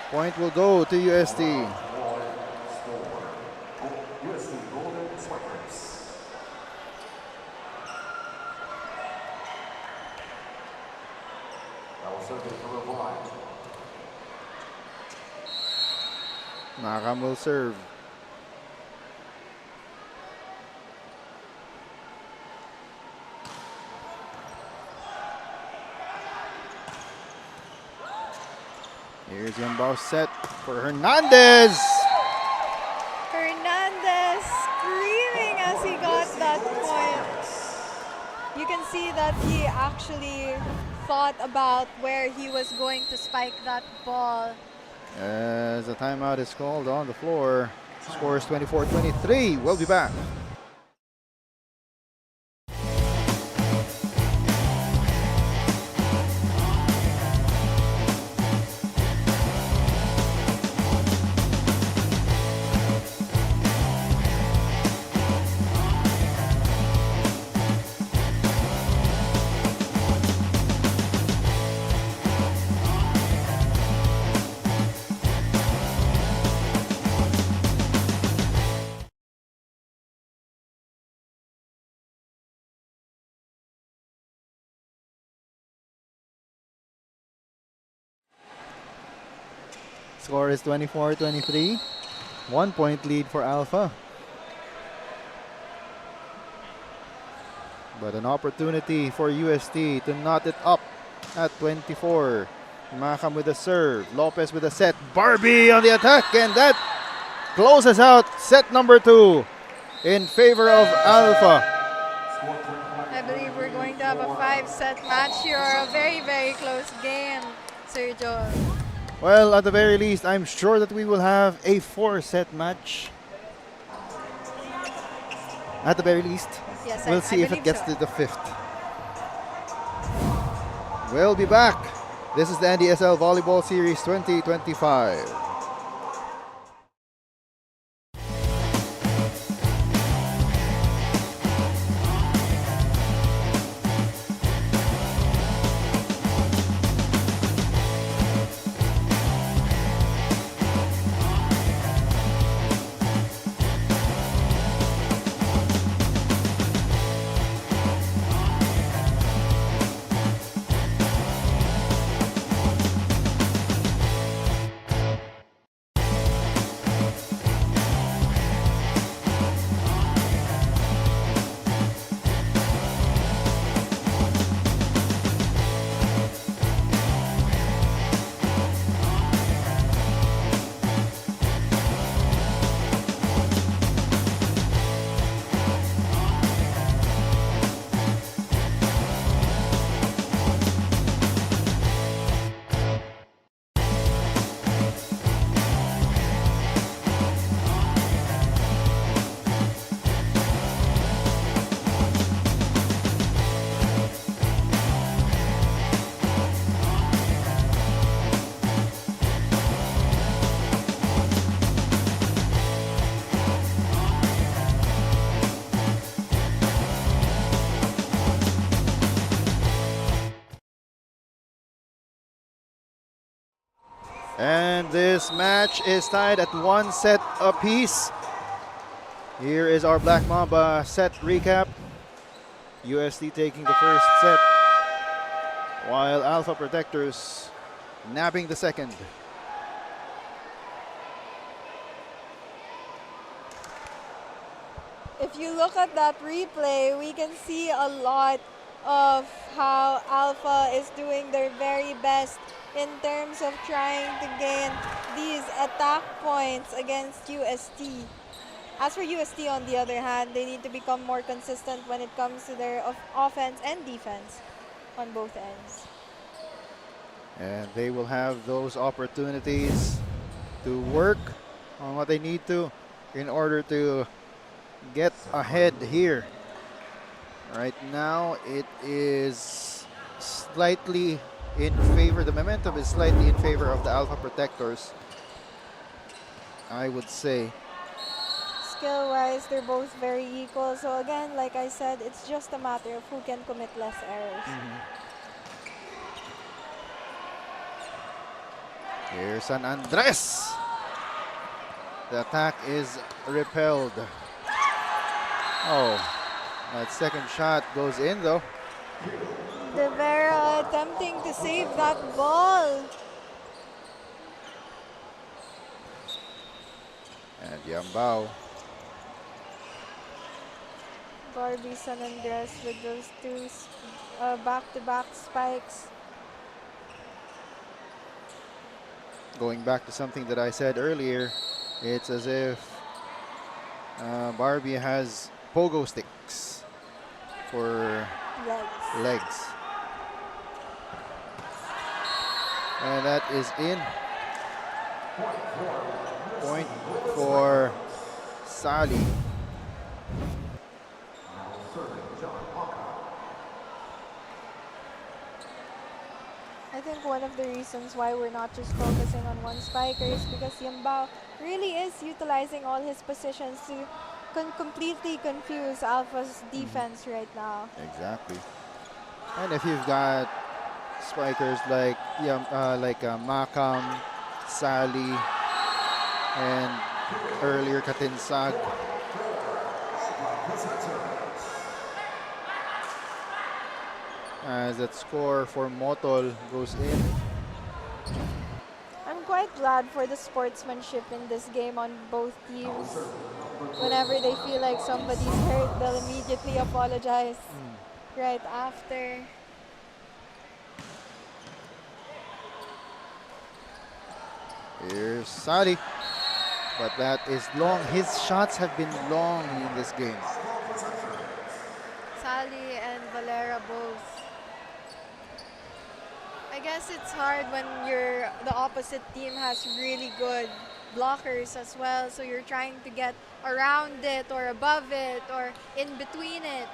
Point will go to UST. Makam will serve. Here's Yambao set for Hernandez. Hernandez screaming as he got that You can see that he actually thought about where he was going to spike that ball. As a timeout is called on the floor. Score is 24-23. We'll be back. Score is 24-23. 1 point lead for Alpha. But an opportunity for UST to knot it up at 24. Maham with a serve. Lopez with a set. Barbie on the attack. And that closes out set number 2 in favor of Alpha. I believe we're going to have a 5-set match here, or a very, very close game, Sergio. Well, at the very least, I'm sure that we will have a 4-set match. At the very least. Yes, We'll see if it gets to the 5th. We'll be back. This is the NDSL Volleyball Series 2025. And this match is tied at 1 set apiece. Here is our Black Mamba set recap. UST taking the first set, while Alpha Protectors nabbing the second. If you look at that replay, we can see a lot of how Alpha is doing their very best in terms of trying to gain these attack points against UST. As for UST, on the other hand, they need to become more consistent when it comes to their offense and defense on both ends. And they will have those opportunities to work on what they need to in order to get ahead here. Right now, it is slightly in favor, the momentum is slightly in favor of the Alpha Protectors, I would say. Skill-wise, they're both very equal. So again, like I said, it's just a matter of who can commit less errors. Here's San Andres. The attack is repelled. Oh, that second shot goes in though. De Vera attempting to save that ball. And Yambao. Barbie, San Andres with those two back-to-back spikes. Going back to something that I said earlier, it's as if Barbie has pogo sticks for legs. Legs. And that is in. Point for Sally. I think one of the reasons why we're not just focusing on one spiker is because Yambao really is utilizing all his positions to completely confuse Alpha's defense right now. Exactly. And if you've got spikers like Makam, Sally, and earlier Katinsag, as that score for Motol goes in. I'm quite glad for the sportsmanship in this game on both teams. Whenever they feel like somebody's hurt, they'll immediately apologize right after. Here's Sally, but that is long. His shots have been long in this game. Sally and Valera both. I guess it's hard when the opposite team has really good blockers as well, so you're trying to get around it or above it or in between it.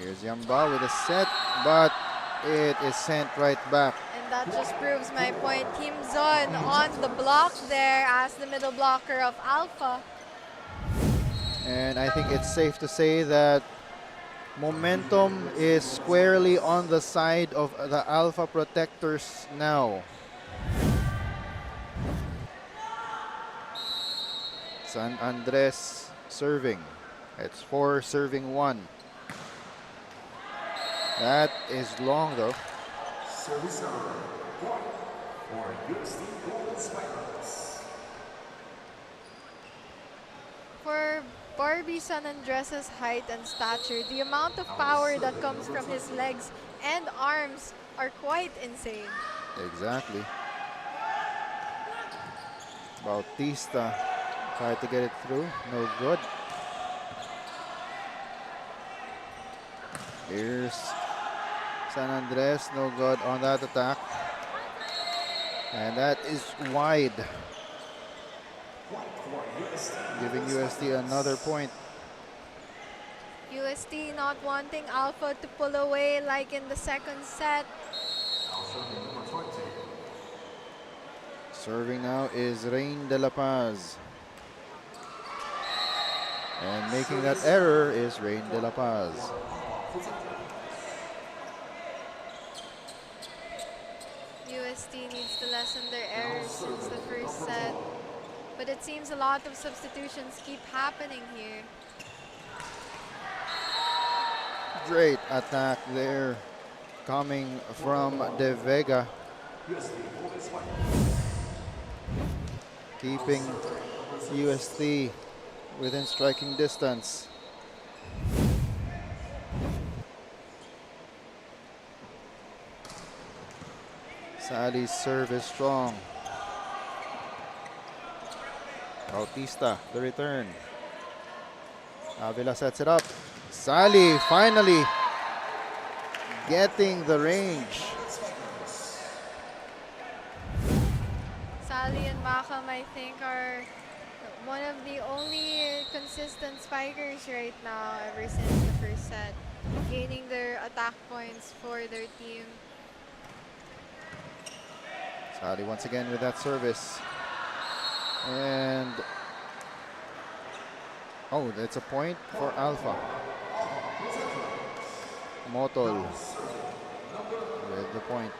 Here's Yamba with a set, but it is sent right back. And that just proves my point. Kim Zon on the block there as the middle blocker of Alpha. And I think it's safe to say that momentum is squarely on the side of the Alpha Protectors now. San Andres serving. It's 4 serving 1. That is long though. Service number 1 for UST Golden Spikers. For Barbie San Andres' height and stature, the amount of power that comes from his legs and arms are quite insane. Exactly. Bautista tried to get it through. No good. Here's San Andres. No good on that attack. And that is wide. Giving UST another point. UST not wanting Alpha to pull away like in the second set. Serving now is Rain de la Paz. And making that error is Rain de la Paz. UST needs to lessen their errors since the first set. But it seems a lot of substitutions keep happening here. Great attack there coming from De Vega. Keeping UST within striking distance. Sally's serve is strong. Bautista, the return. Avila sets it up. Sally finally getting the range. Sally and Makam, I think, are one of the only consistent spikers right now ever since the first set, gaining their attack points for their team. Sally once again with that service. And oh, that's a point for Alpha. Motol with the point.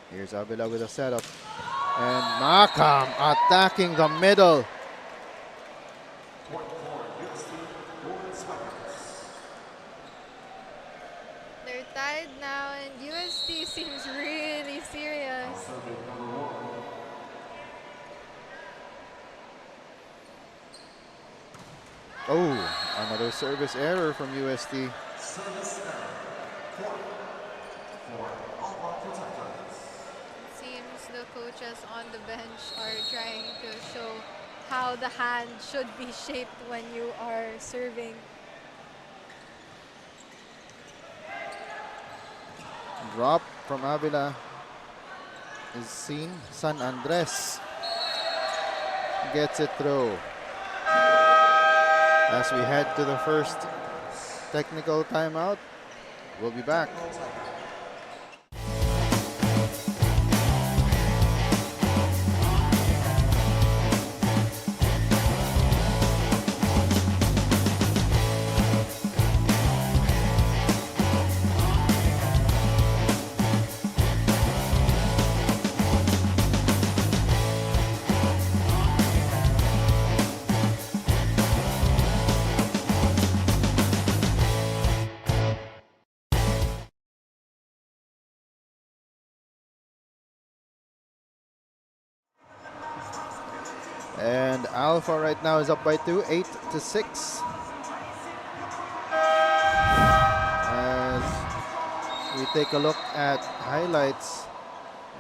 Here's Avila with a setup. And Makam attacking the middle. They're tied now and UST seems really serious. Oh, another service error from UST. Service error. 4 for Alpha Protectors. coaches on the bench are trying to show how the hand should be shaped when you are serving. Drop from Avila is seen. San Andres gets it through. As we head to the first technical timeout, we'll be back. And Alpha right now is up by 2, 8-6. As we take a look at highlights,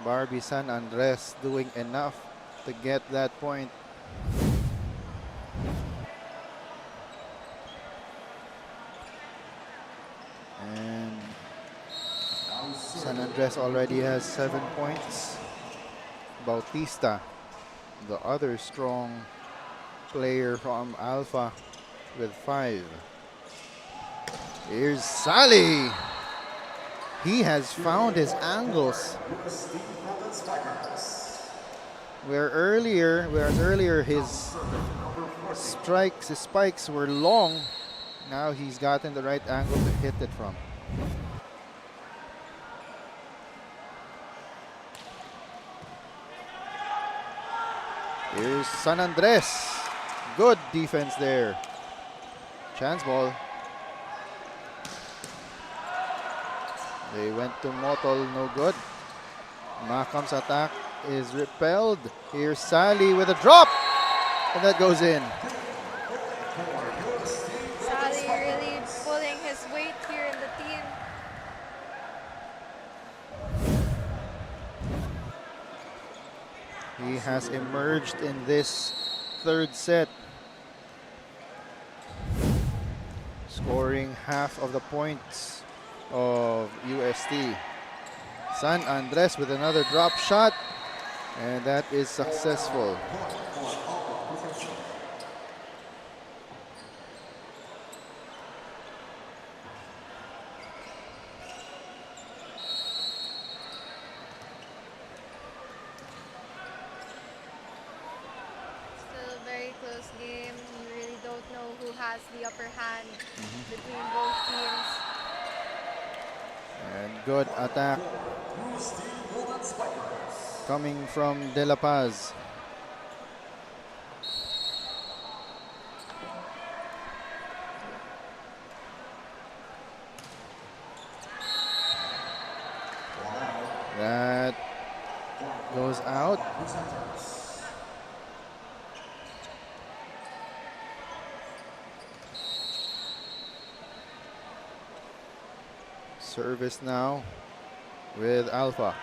Barbie San Andres doing enough to get that point. And San Andres already has 7 points. Bautista, the other strong player from Alpha, with 5. Here's Sally. He has found his angles. Whereas earlier his spikes were long, now he's gotten the right angle to hit it from. Here's San Andres. Good defense there. Chance ball. They went to Motol, no good. Makam's attack is repelled. Here's Sally with a drop. And that goes in. Sally really pulling his weight here in the team. He has emerged in this third set, scoring half of the points of UST. San Andres with another drop shot, and that is successful. Still a very close game. You really don't know who has the upper hand between both teams. And good attack coming from De La Paz. That goes out. Service now with Alpha.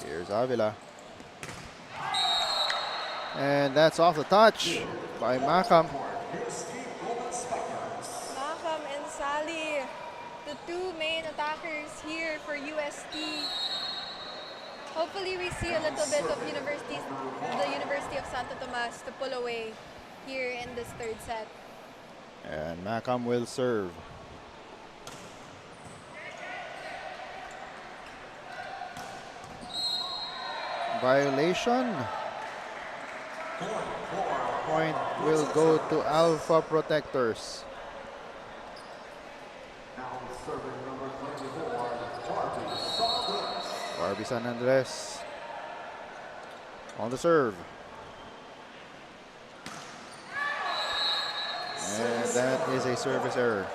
Here's Avila. And that's off the touch by Makam. Makam and Sally, the two main attackers here for UST. Hopefully we see a little bit of the University of Santo Tomas to pull away here in this third set. And Makam will serve. Violation. Point will go to Alpha Protectors. Barbie San Andres on the serve. And that is a service error.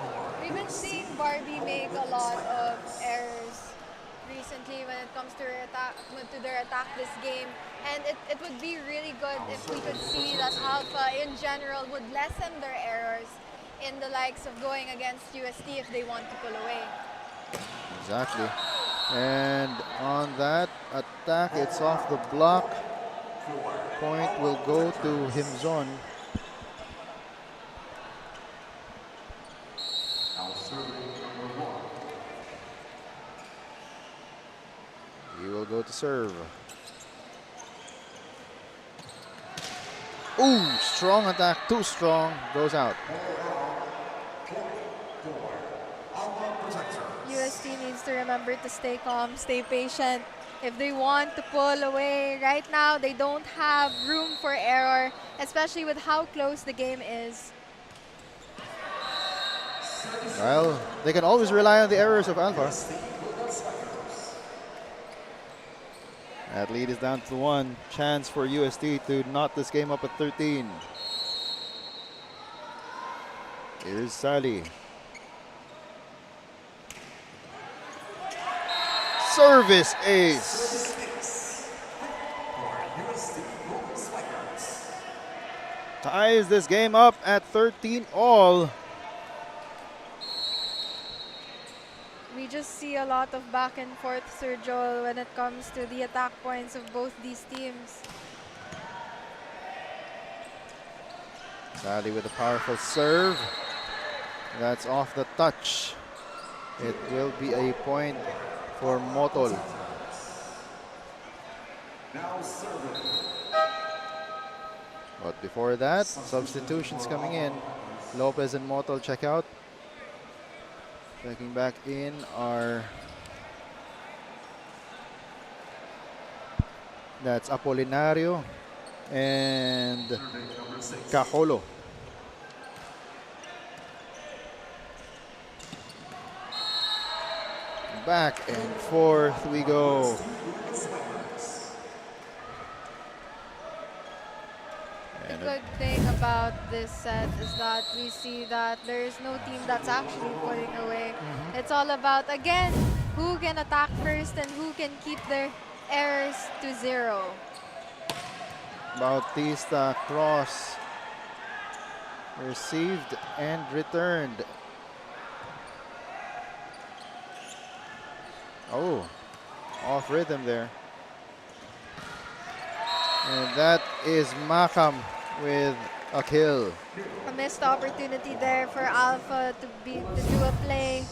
We've been seeing Barbie make a lot of errors recently when it comes to their attack this game, and it would be really good if we could see that Alpha in general would lessen their errors in the likes of going against UST if they want to pull away. Exactly. And on that attack, it's off the block. Point will go to Himzon. Now serving number 1. He will go to serve. Ooh, strong attack, too strong, goes out. UST needs to remember to stay calm, stay patient. If they want to pull away right now, they don't have room for error, especially with how close the game is. Well, they can always rely on the errors of Alpha. That lead is down to 1. Chance for UST to knot this game up at 13. Here's Sally. Service ace. Ties this game up at 13 all. We just see a lot of back and forth, Sir Joel, when it comes to the attack points of both these teams. Sally with a powerful serve. That's off the touch. It will be a point for Motol. Now serving. But before that, substitutions coming in. Lopez and Motol check out. Checking back in are... That's Apolinario and Cajolo. Back and forth we go. The good thing about this set is that we see that there is no team that's actually pulling away. It's all about, again, who can attack first and who can keep their errors to 0. Bautista cross received and returned. Oh, off rhythm there. And that is Makam with a kill. A missed opportunity there for Alpha to do a play.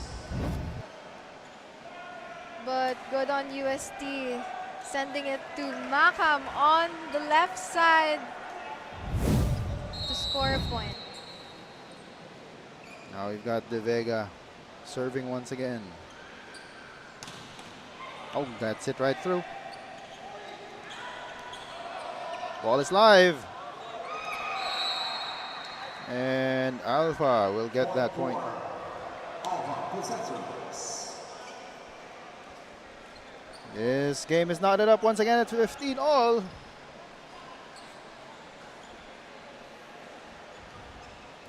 But good on UST, sending it to Makam on the left side to score a point. Now we've got De Vega serving once again. Oh, that's it right through. Ball is live. And Alpha will get that point. This game is knotted up once again at 15 all.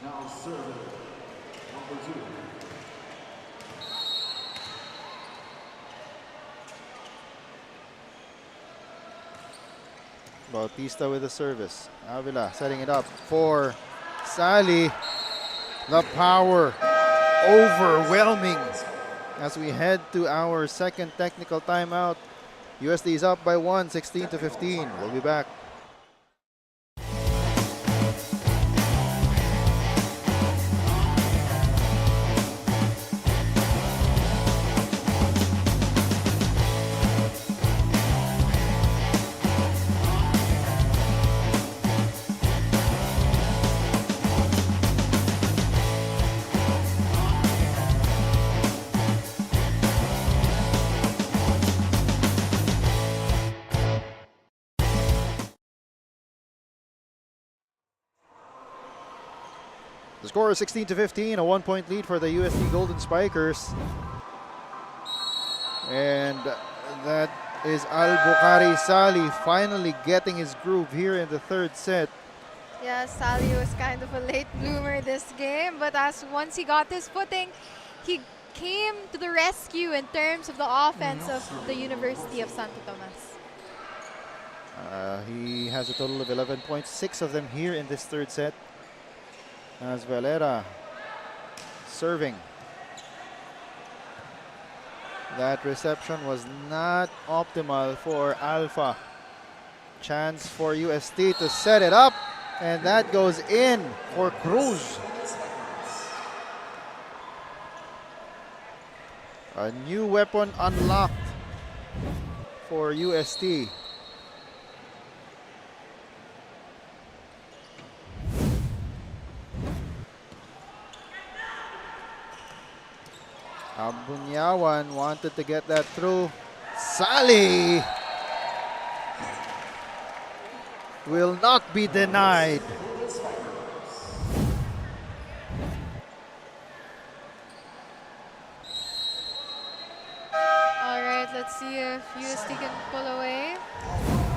Now serving number 2. Bautista with the service. Avila setting it up for Sally. The power overwhelming as we head to our second technical timeout. USD is up by 1, 16 to 15. We'll be back. The score is 16 to 15, a 1-point lead for the USD Golden Spikers. And that is Al-Bukhari Sali finally getting his groove here in the third set. Yeah, Sally was kind of a late bloomer this game, but once he got his footing, he came to the rescue in terms of the offense of the University of Santo Tomas. He has a total of 11 points, 6 of them here in this third set. As Valera serving. That reception was not optimal for Alpha. Chance for UST to set it up, and that goes in for Cruz. A new weapon unlocked for UST. Abunyawan wanted to get that through. Sally will not be denied. All right, let's see if UST can pull away.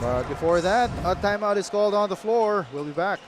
But before that, a timeout is called on the floor. We'll be back.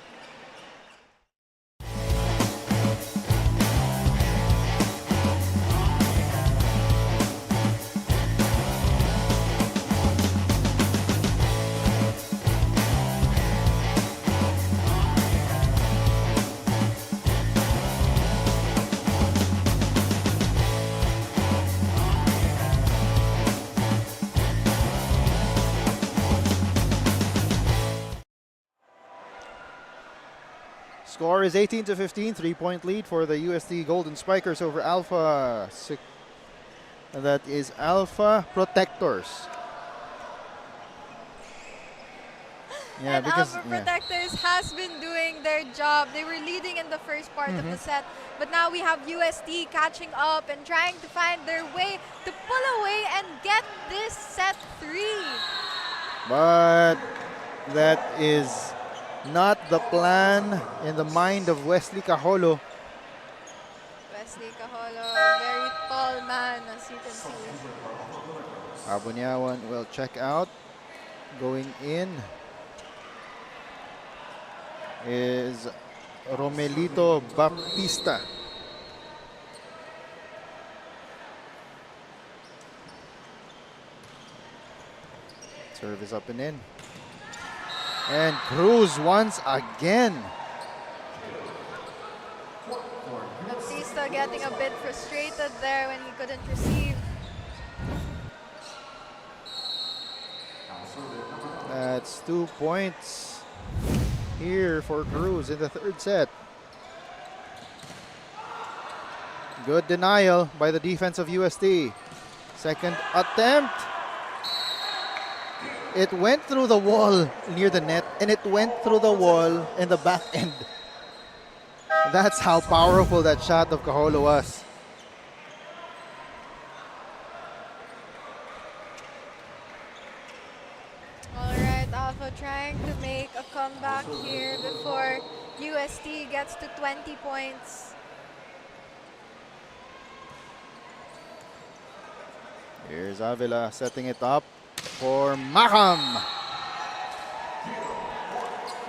Score is 18-15, 3-point lead for the UST Golden Spikers over Alpha. That is Alpha Protectors. Yeah, And Alpha Protectors has been doing their job. They were leading in the first part of the set, but now we have UST catching up and trying to find their way to pull away and get this set 3. But that is not the plan in the mind of Wesley Cajolo. Wesley Cajolo, very tall man, as you can see. Abunyawan will check out. Going in is Romelito Baptista. Service up and in. And Cruz once again. Baptista getting a bit frustrated there when he couldn't receive. That's 2 points here for Cruz in the third set. Good denial by the defense of UST. Second attempt. It went through the wall near the net, and it went through the wall in the back end. That's how powerful that shot of Cajolo was. All right, Alpha trying to make a comeback here before UST gets to 20 points. Here's Avila setting it up for Maham.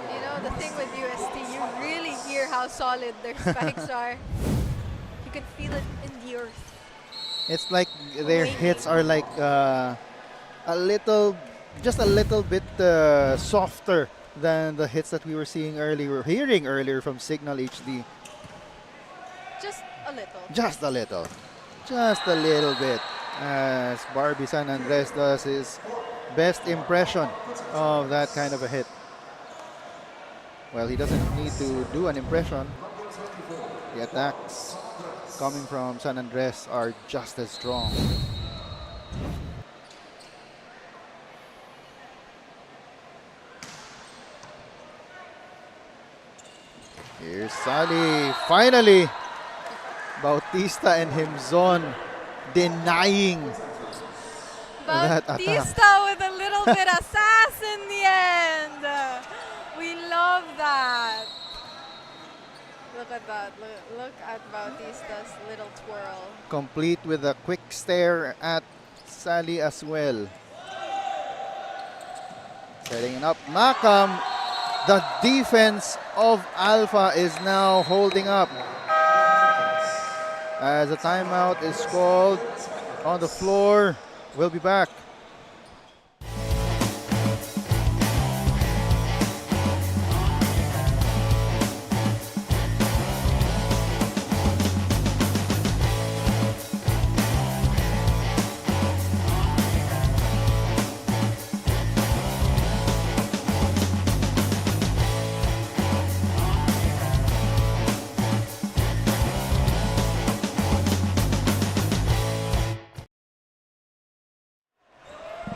You know, the thing with UST, you really hear how solid their spikes are. You can feel it in the earth. It's like their hits are like just a little bit softer than the hits that we were hearing earlier from Signal HD. Just a little. Just a little. Just a little bit. As Barbie San Andres does his best impression of that kind of a hit. Well, he doesn't need to do an impression. The attacks coming from San Andres are just as strong. Here's Sally. Finally, Bautista and Himzon denying that attack. Bautista with a little bit of sass in the end. We love that. Look at that. Look at Bautista's little twirl. Complete with a quick stare at Sally as well. Setting it up. Makam. The defense of Alpha is now holding up. As a timeout is called on the floor. We'll be back.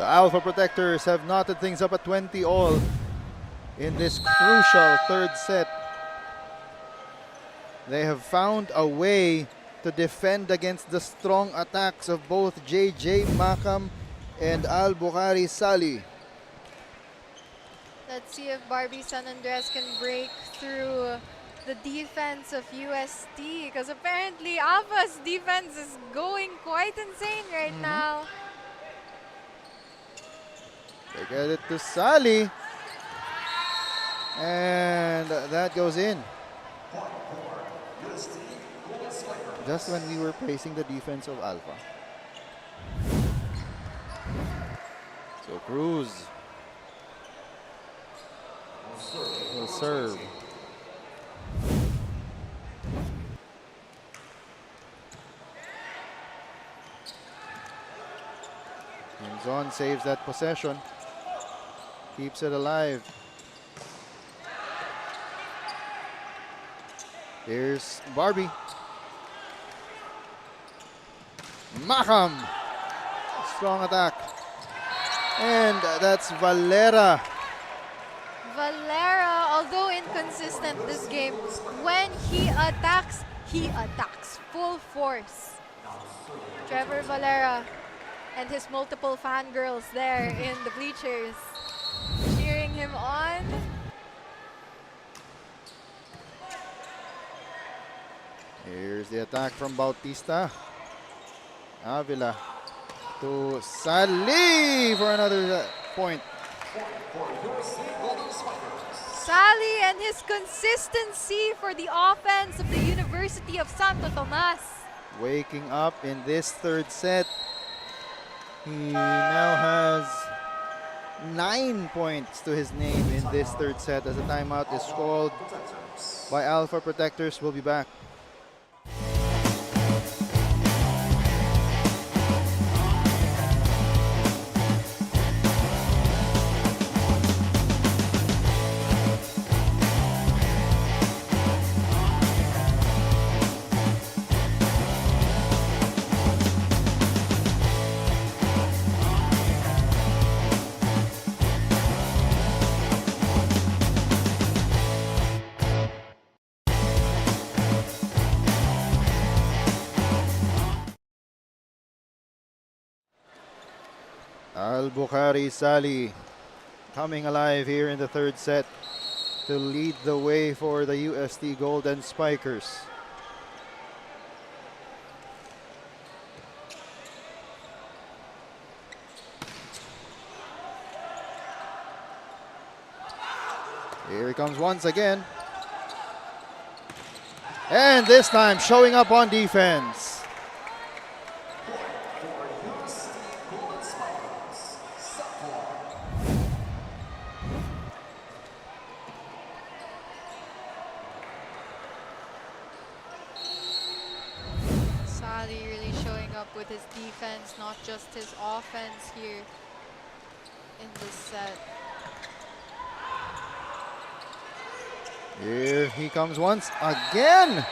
The Alpha Protectors have knotted things up at 20 all in this crucial third set. They have found a way to defend against the strong attacks of both JJ Makam and Al-Bukhari Sali. Let's see if Barbie San Andres can break through the defense of UST, because apparently Alpha's defense is going quite insane right now. They get it to Sali. And that goes in. Just when we were praising the defense of Alpha. So Cruz will serve. Zon saves that possession. Keeps it alive. Here's Barbie. Makam. Strong attack. And that's Valera. Valera, although inconsistent this game, when he attacks full force. Trevor Valera and his multiple fangirls there in the bleachers, cheering him on. Here's the attack from Bautista. Avila to Sali for another point. Sali and his consistency for the offense of the University of Santo Tomas. Waking up in this third set. He now has 9 points to his name in this third set as a timeout is called by Alpha Protectors. We'll be back. Al-Bukhari Sali coming alive here in the third set to lead the way for the UST Golden Spikers. Here he comes once again. And this time showing up on defense. With his defense, not just his offense here in this set. Here he comes once again.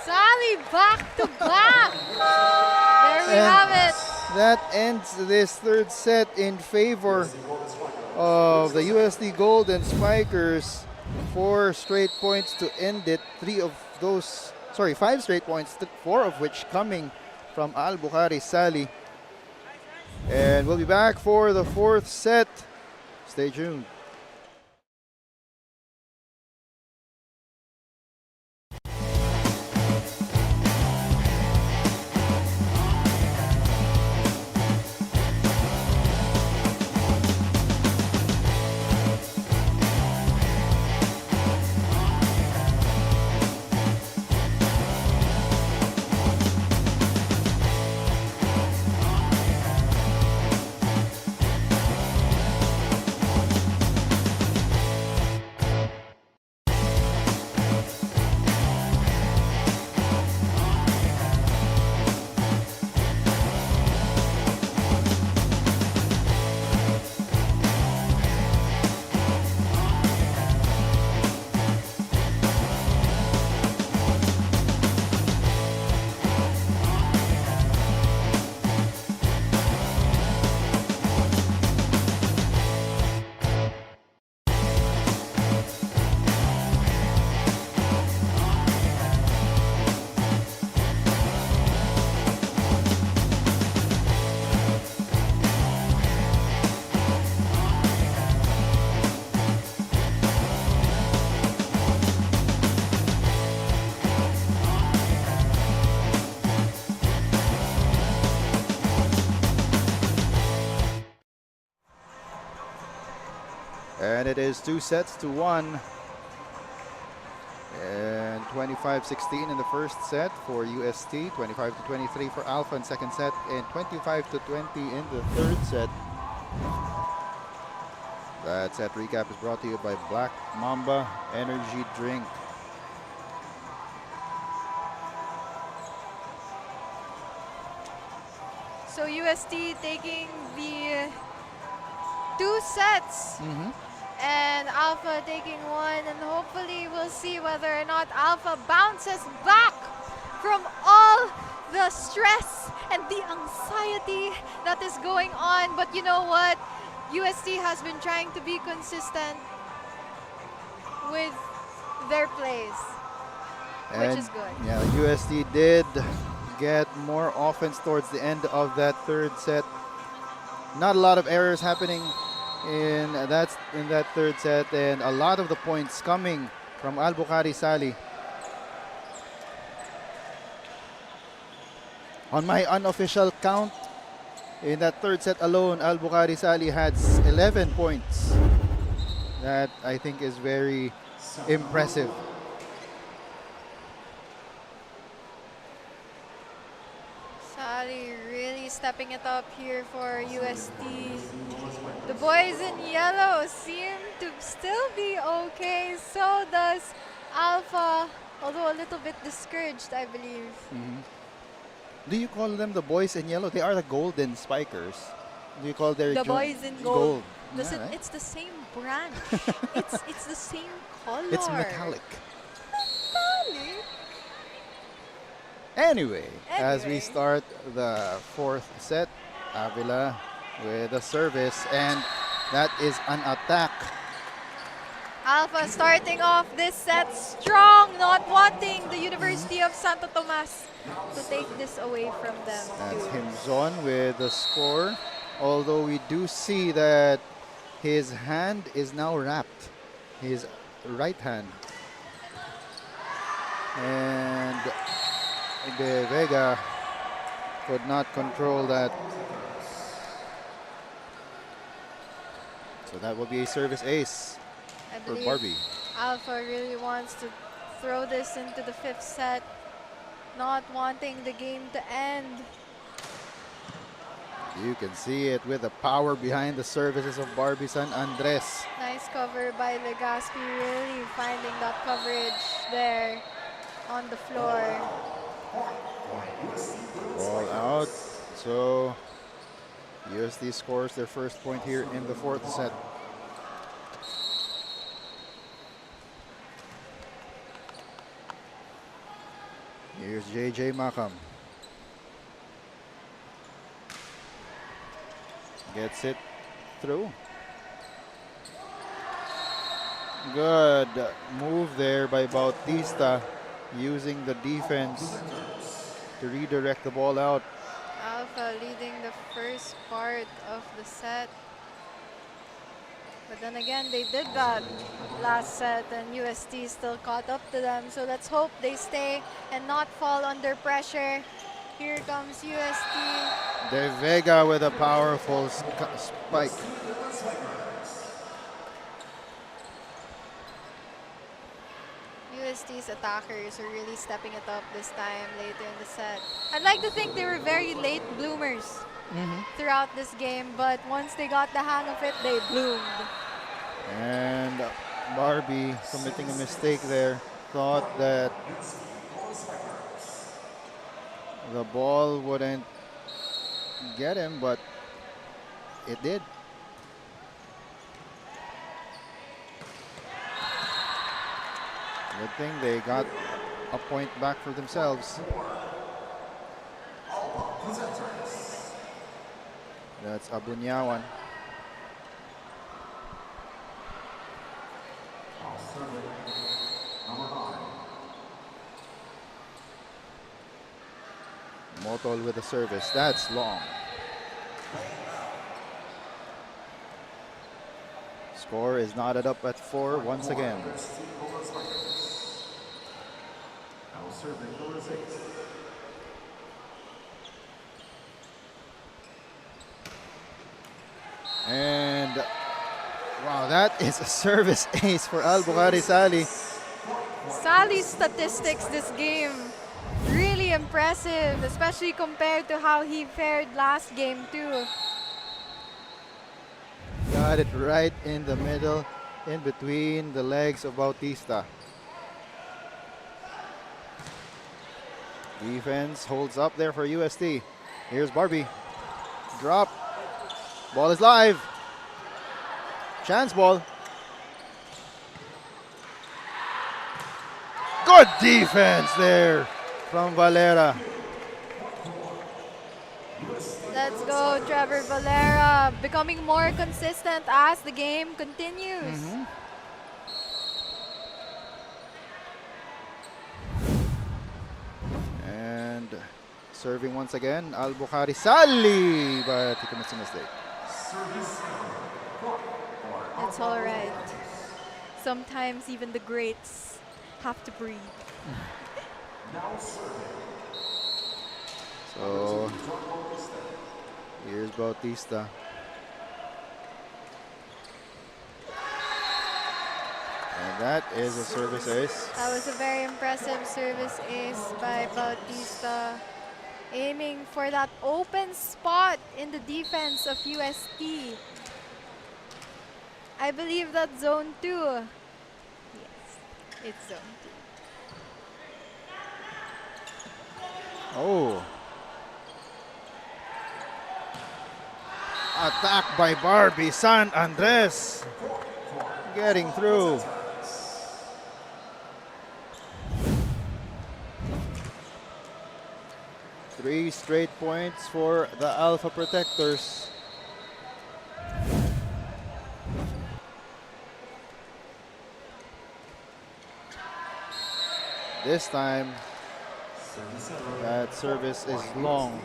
Sali back to back. There we have it. That ends this third set in favor of the USD Golden Spikers. 4 straight points to end it. 5 straight points, 4 of which coming from Al-Bukhari Sali. And we'll be back for the fourth set. Stay tuned. And it is 2-1. And 25-16 in the first set for UST, 25-23 for Alpha in second set, and 25-20 in the third set. That set recap is brought to you by Black Mamba Energy Drink. So UST taking the 2 sets. And Alpha taking 1, and hopefully we'll see whether or not Alpha bounces back from all the stress and the anxiety that is going on. But you know what? UST has been trying to be consistent with their plays, which is good. Yeah, UST did get more offense towards the end of that third set. Not a lot of errors happening in that third set, and a lot of the points coming from Al-Bukhari Sali. On my unofficial count, in that third set alone, Al-Bukhari Sali had 11 points. That I think is very impressive. Sali really stepping it up here for UST. The boys in yellow seem to still be okay. So does Alpha, although a little bit discouraged, I believe. Do you call them the boys in yellow? They are the golden spikers. Do you call their The boys in gold. Yeah, right? It's the same branch. it's the same color. It's metallic. Metallic. Anyway, as we Anyway. start the fourth set, Avila with a service, and that is an attack. Alpha starting off this set strong, not wanting the University of Santo Tomas to take this away from them. That's too. Himzon with the score. Although we do see that his hand is now wrapped, his right hand. And De Vega could not control that. So that will be a service ace I for believe Barbie. Alpha really wants to throw this into the fifth set, not wanting the game to end. You can see it with the power behind the services of Barbie San Andres. Nice cover by Legaspi, really finding that coverage there on the floor. Ball out. So USD scores their first point here in the fourth set. Here's JJ Makam. Gets it through. Good move there by Bautista, using the defense to redirect the ball out. Alpha leading the first part of the set. But then again, they did that last set and UST still caught up to them. So let's hope they stay and not fall under pressure. Here comes UST. De Vega with a powerful spike. UST's attackers are really stepping it up this time later in the set. I'd like to think they were very late bloomers throughout this game, but once they got the hang of it, they bloomed. And Barbie committing a mistake there. Thought that the ball wouldn't get him, but it did. Good thing they got a point back for themselves. That's Abunyawan. Motol with the service. That's long. Score is knotted up at 4 once again. And Wow, that is a service ace for Al-Bukhari Sali. Sally's statistics this game, really impressive, especially compared to how he fared last game too. Got it right in the middle, in between the legs of Bautista. Defense holds up there for UST. Here's Barbie. Drop. Ball is live. Chance ball. Good defense there from Valera. Let's go, Trevor Valera, becoming more consistent as the game continues. And serving once again, Al-Bukhari Sali, but he commits a mistake. It's all right. Sometimes even the greats have to breathe. So here's Bautista. And that is a service ace. That was a very impressive service ace by Bautista, aiming for that open spot in the defense of UST. I believe that's zone 2. Yes, it's zone 2. Oh. Attack by Barbie San Andres. Getting through. Three straight points for the Alpha Protectors. This time, that service is long.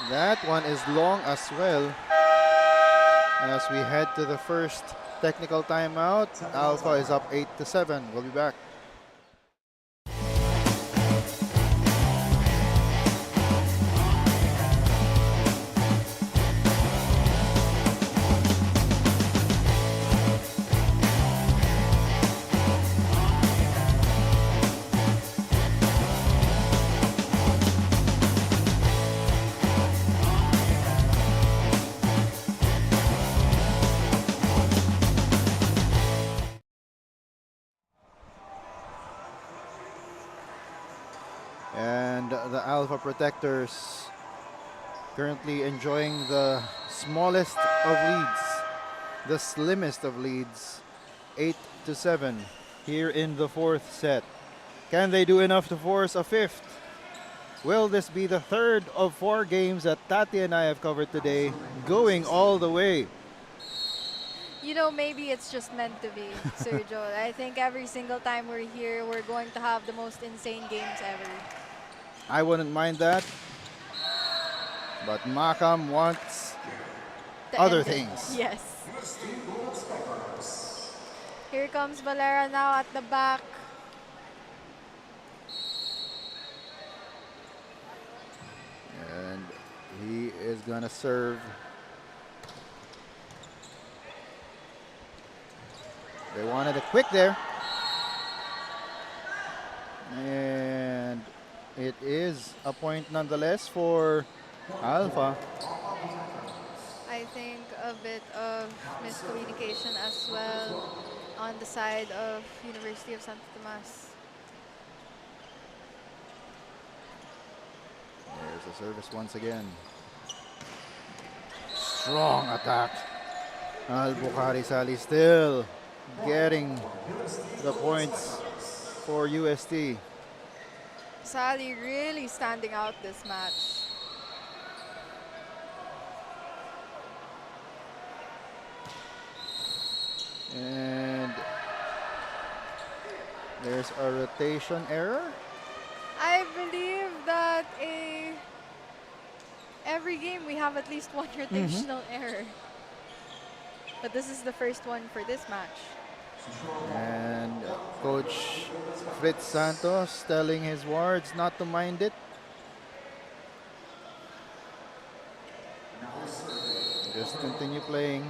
That one is long as well. As we head to the first technical timeout, Alpha is up 8-7. We'll be back. And the Alpha Protectors currently enjoying the smallest of leads, the slimmest of leads, 8-7 here in the fourth set. Can they do enough to force a fifth? Will this be the third of 4 games that Tati and I have covered today, going all the way? You know, maybe it's just meant to be, Sergio. I think every single time we're here, we're going to have the most insane games ever. I wouldn't mind that. But Makam wants To other end it. things. Yes. Here comes Valera now at the back. And he is gonna serve. They wanted a quick there. And it is a point nonetheless for Alpha. I think a bit of miscommunication as well on the side of University of Santo Tomas. There's a service once again. Strong attack. Al-Bukhari Sali still getting the points for UST. Sally really standing out this match. And there's a rotation error. I believe that every game we have at least one rotational error. But this is the first one for this match. And Coach Fritz Santos telling his wards not to mind it. Just continue playing.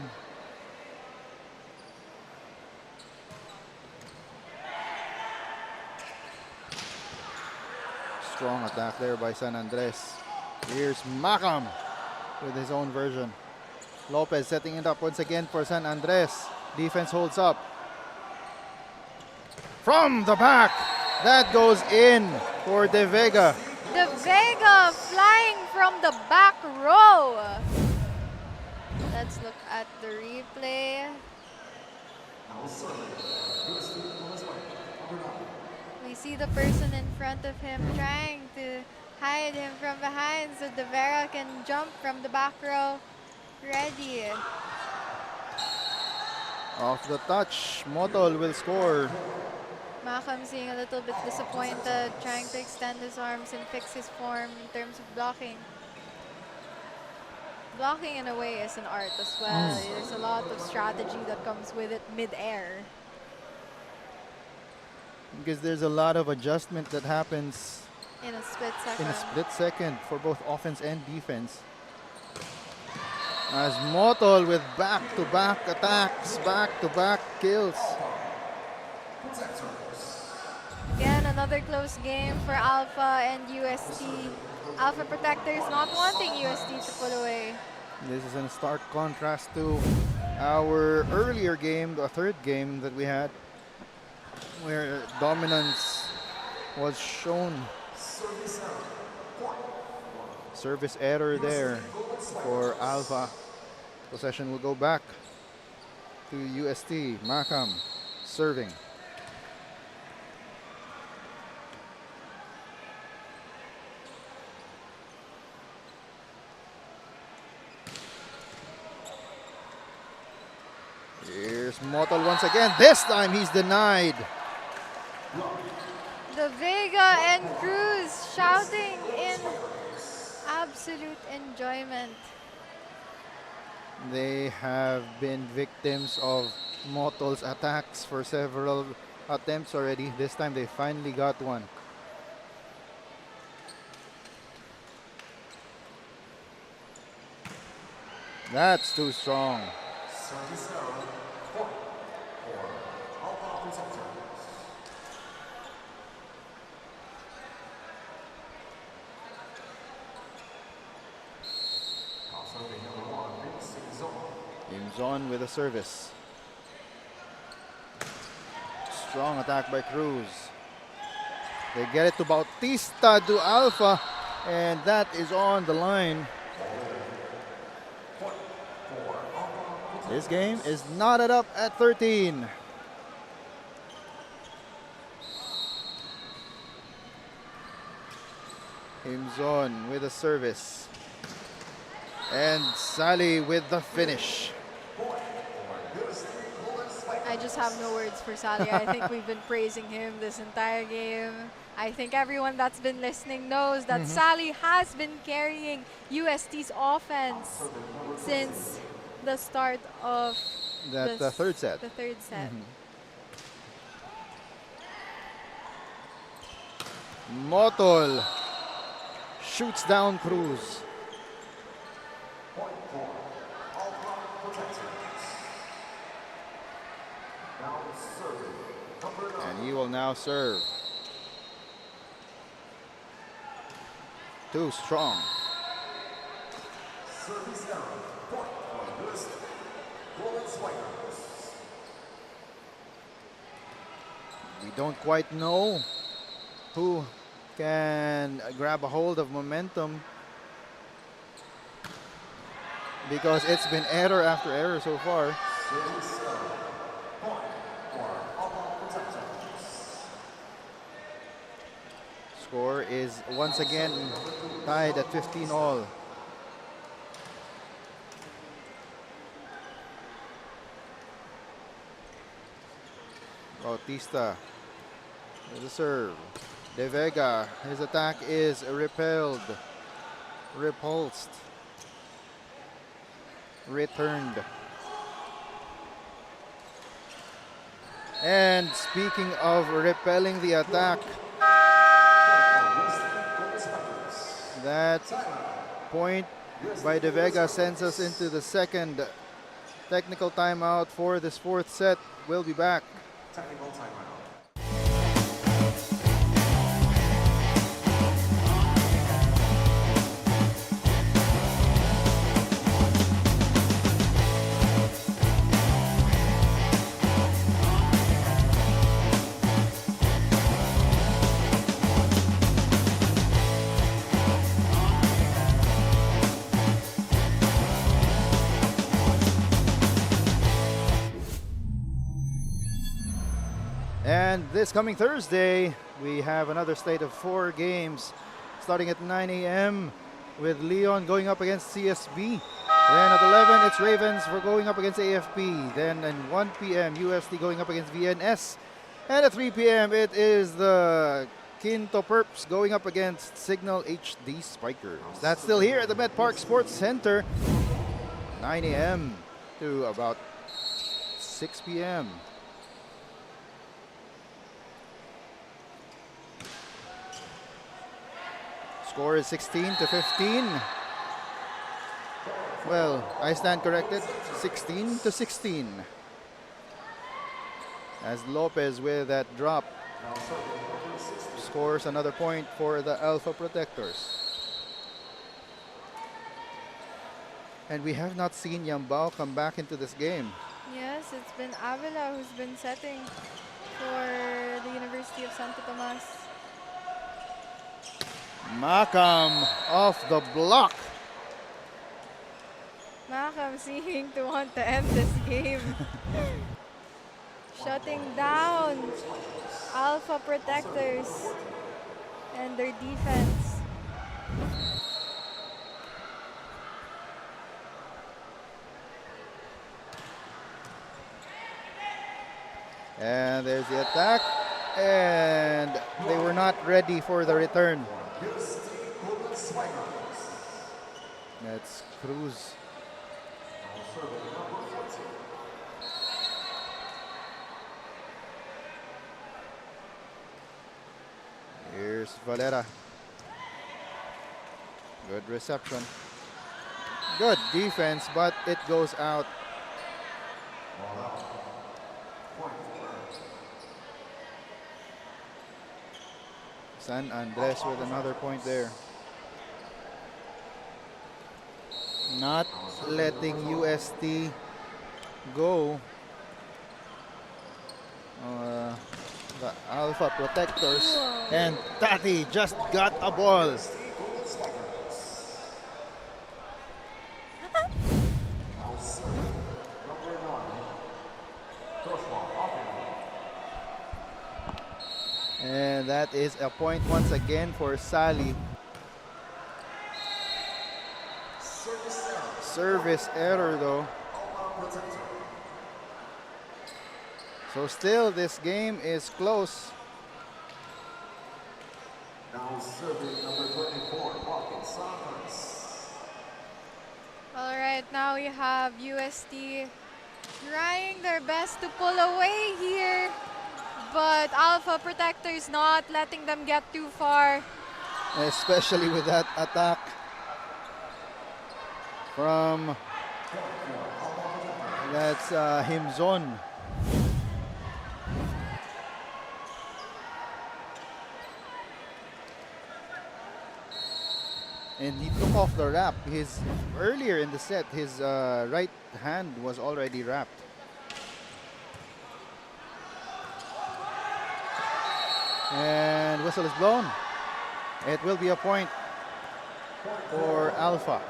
Strong attack there by San Andres. Here's Macam with his own version. Lopez setting it up once again for San Andres. Defense holds up. From the back, that goes in for De Vega. De Vega flying from the back row. Let's look at the replay. We see the person in front of him trying to hide him from behind so De Vega can jump from the back row. Ready. Off the touch, Motol will score. Macam seeing a little bit disappointed, trying to extend his arms and fix his form in terms of blocking. Blocking in a way is an art as well. There's a lot of strategy that comes with it mid-air. Because there's a lot of adjustment that happens In a split second. in a split second for both offense and defense. As Motol with back-to-back attacks, back-to-back kills. Again, another close game for Alpha and UST. Alpha Protectors not wanting UST to pull away. This is in stark contrast to our earlier game, the third game that we had, where dominance was shown. Service error there for Alpha. Possession will go back to UST. Macam serving. Here's Motol once again. This time he's denied. De Vega and Cruz shouting in absolute enjoyment. They have been victims of Motol's attacks for several attempts already. This time they finally got one. That's too strong. Imzon with a service. Strong attack by Cruz. They get it to Bautista to Alpha, and that is on the line. This game is knotted up at 13. Imzon with a service. And Sally with the finish. I just have no words for Sally. I think we've been praising him this entire game. I think everyone that's been listening knows that Sally has been carrying UST's offense since the start of The third set. The third set. Motol shoots down Cruz. And he will now serve. Too strong. We don't quite know who can grab a hold of momentum, because it's been error after error so far. Score is once again tied at 15 all. Bautista with a serve. De Vega, his attack is repulsed, returned. And speaking of repelling the attack, that point by De Vega sends us into the second technical timeout for this fourth set. We'll be back. Technical timeout. And this coming Thursday, we have another slate of 4 games starting at 9 a.m. with Leon going up against CSB. Then at 11, it's Ravens for going up against AFP. Then at 1 p.m., UST going up against VNS. And at 3 p.m., it is the Quinto Perps going up against Signal HD Spikers. That's still here at the Met Park Sports Center, 9 a.m. to about 6 p.m. Score is 16 to 15. Well, I stand corrected. 16 to 16. As Lopez with that drop scores another point for the Alpha Protectors. And we have not seen Yambao come back into this game. Yes, it's been Avila who's been setting for the University of Santo Tomas. Makam off the block. Makam seeming to want to end this game. Shutting down Alpha Protectors and their defense. And there's the attack. And they were not ready for the return. That's Cruz. Here's Valera. Good reception. Good defense, but it goes out. San Andres with another point there. Not letting UST go. The Alpha Protectors. And Tati just got a ball. And that is a point once again for Sally. Service error though. So still this game is close. Now serving number 24, Pocket Sockers. All right, now we have UST trying their best to pull away here, but Alpha Protectors not letting them get too far. Especially with that attack from that's Himzon. And he took off the wrap. Earlier in the set, his right hand was already wrapped. And whistle is blown. It will be a point for Alpha.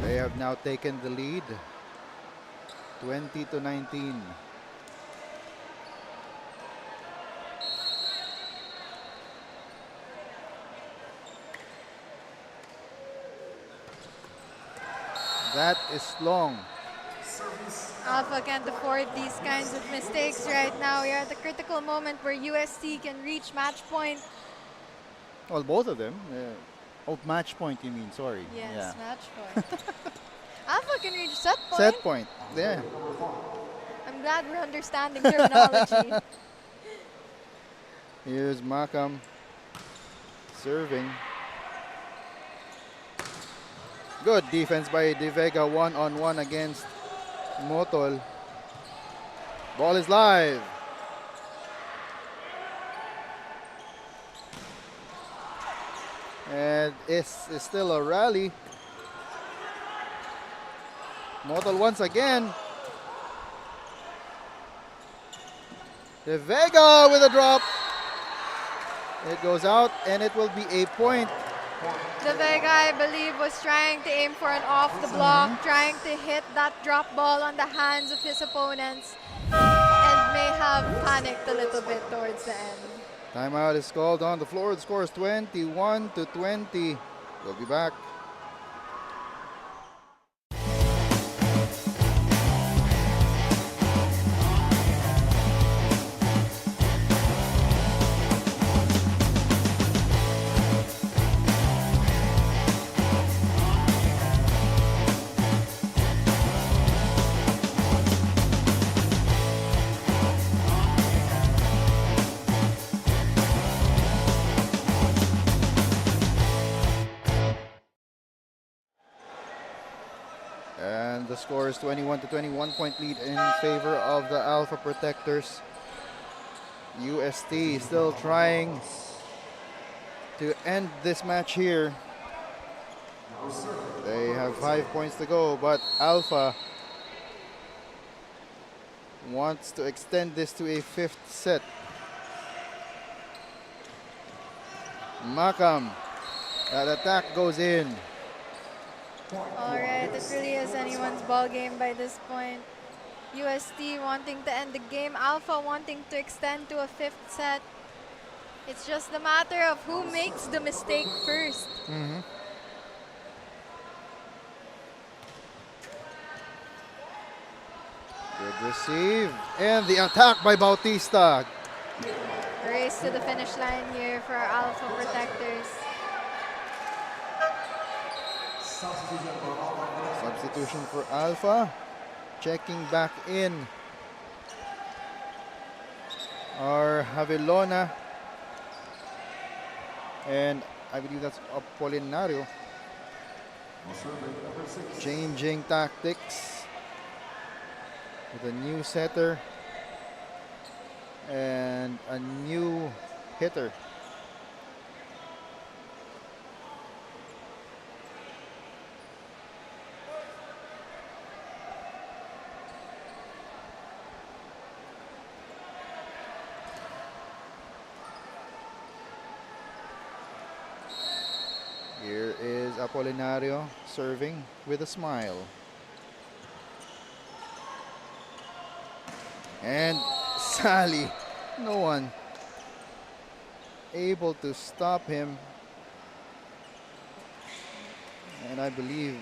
They have now taken the lead, 20 to 19. That is long. Service Alpha can't afford these kinds of mistakes right now. We're at the critical moment where UST can reach match point. Well, both of them. Oh, match point, you mean? Sorry. Yes, Yeah. match point. Alpha can reach set point. Set point. Yeah. I'm glad we're understanding terminology. Here's Makam serving. Good defense by De Vega, one-on-one against Motol. Ball is live. And it's still a rally. Motol once again. De Vega with a drop. It goes out and it will be a point. De Vega, I believe, was trying to aim for an off the block, trying to hit that drop ball on the hands of his opponents, and may have panicked a little bit towards the end. Timeout is called on the floor. The score is 21-20. We'll be back. And the score is 21-21, point lead in favor of the Alpha Protectors. UST still trying to end this match here. They have 5 points to go, but Alpha wants to extend this to a fifth set. Makam, that attack goes in. Alright, it really is anyone's ball game by this point. UST wanting to end the game, Alpha wanting to extend to a fifth set. It's just a matter of who makes the mistake first. Good receive. And the attack by Bautista. Race to the finish line here for our Alpha Protectors. Substitution for Alpha. Checking back in are Javelona. And I believe that's Apolinario. Changing tactics with a new setter and a new hitter. Here is Apolinario serving with a smile. And Sally, no one able to stop him. And I believe,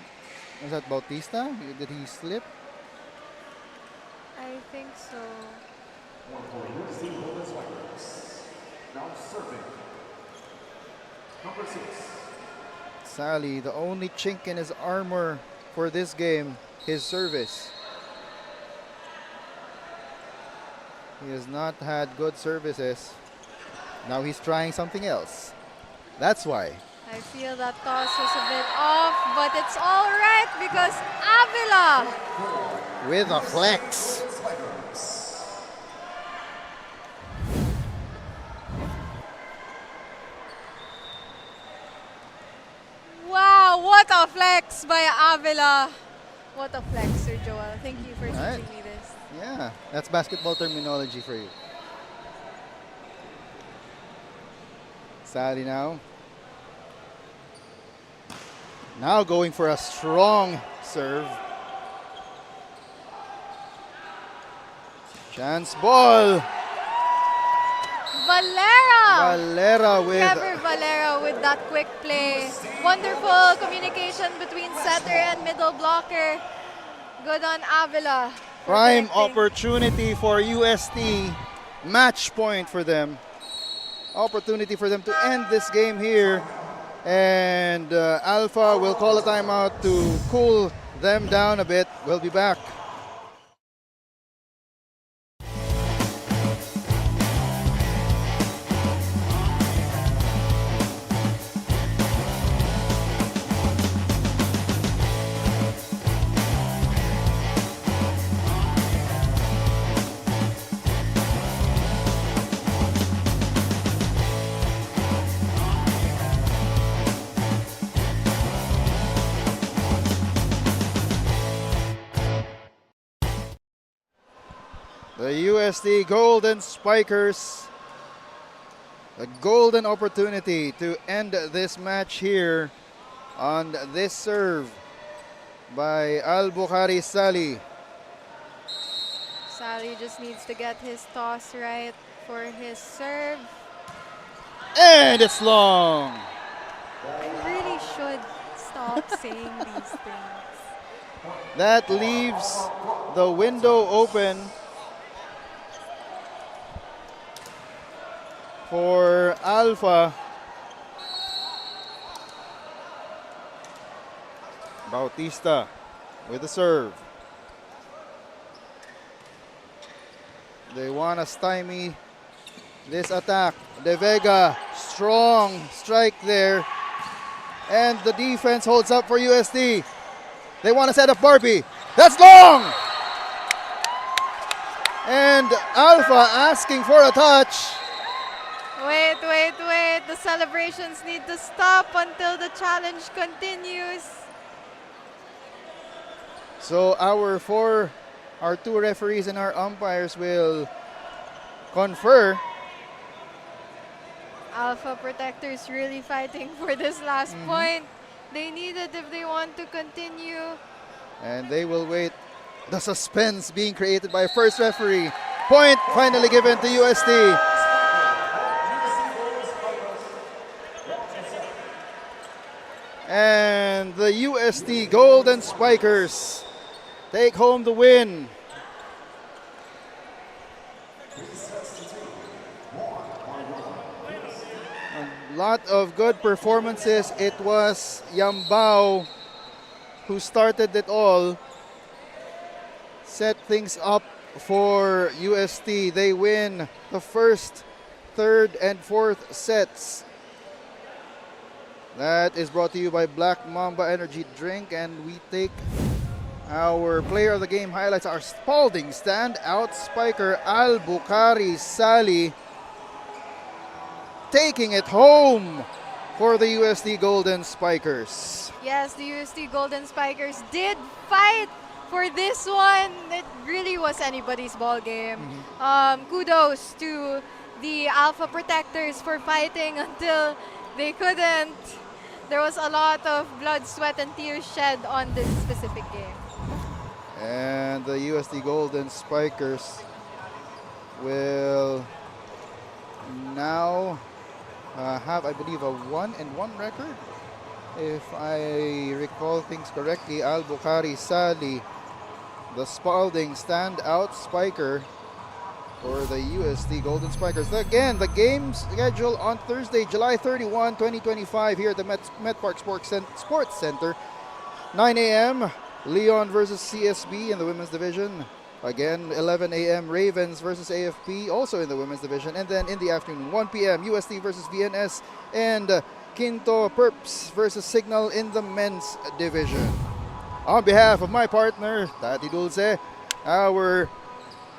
was that Bautista? Did he slip? I think so. Now serving. Number 6. Sally, the only chink in his armor for this game, his service. He has not had good services. Now he's trying something else. That's why. I feel that toss was a bit off, but it's all right because Avila With a flex. Wow, what a flex by Avila. What a flex, Sir Joel. Thank you for Alright. teaching me this. Yeah, that's basketball terminology for you. Sally now. Now going for a strong serve. Chance ball. Valera with Trevor Valera with that quick play. Wonderful communication between setter and middle blocker. Good on Avila. Prime directing. opportunity for UST. Match point for them. Opportunity for them to end this game here. And Alpha will call a timeout to cool them down a bit. We'll be back. The USD Golden Spikers, a golden opportunity to end this match here on this serve by Al-Bukhari Sali. Sally just needs to get his toss right for his serve. And it's long. I really should stop saying these things. That leaves the window open for Alpha. Bautista with the serve. They want to stymie this attack. De Vega, strong strike there. And the defense holds up for USD. They want to set up Barbie. That's long! And Alpha asking for a touch. Wait. The celebrations need to stop until the challenge continues. So our two referees and our umpires will confer. Alpha Protectors really fighting for this last point. They need it if they want to continue. And they will wait. The suspense being created by first referee. Point finally given to USD. And the USD Golden Spikers take home the win. A lot of good performances. It was Yambao who started it all. Set things up for UST. They win the first, third, and fourth sets. That is brought to you by Black Mamba Energy Drink, and we take our player of the game highlights. Our Spalding standout spiker, Al-Bukhari Sali, taking it home for the USD Golden Spikers. Yes, the UST Golden Spikers did fight for this one. It really was anybody's ball game. Kudos to the Alpha Protectors for fighting until they couldn't. There was a lot of blood, sweat, and tears shed on this specific game. And the USD Golden Spikers will now have, I believe, a 1-1 record. If I recall things correctly, Al-Bukhari Sali, the Spalding standout spiker for the USD Golden Spikers. Again, the game schedule on Thursday, July 31, 2025 here at the Met Park Sports Center. 9 a.m. Leon versus CSB in the women's division. Again, 11 a.m. Ravens versus AFP, also in the women's division. And then in the afternoon, 1 p.m. UST versus VNS and Quinto Perps versus Signal in the men's division. On behalf of my partner, Tati Dulce, our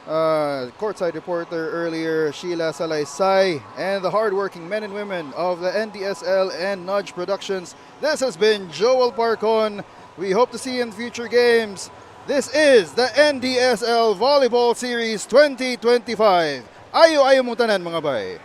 courtside reporter earlier, Sheila Salaysay, and the hardworking men and women of the NDSL and Nudge Productions, this has been Joel Parcon. We hope to see you in future games. This is the NDSL Volleyball Series 2025. Ayo mong tanan mga bay.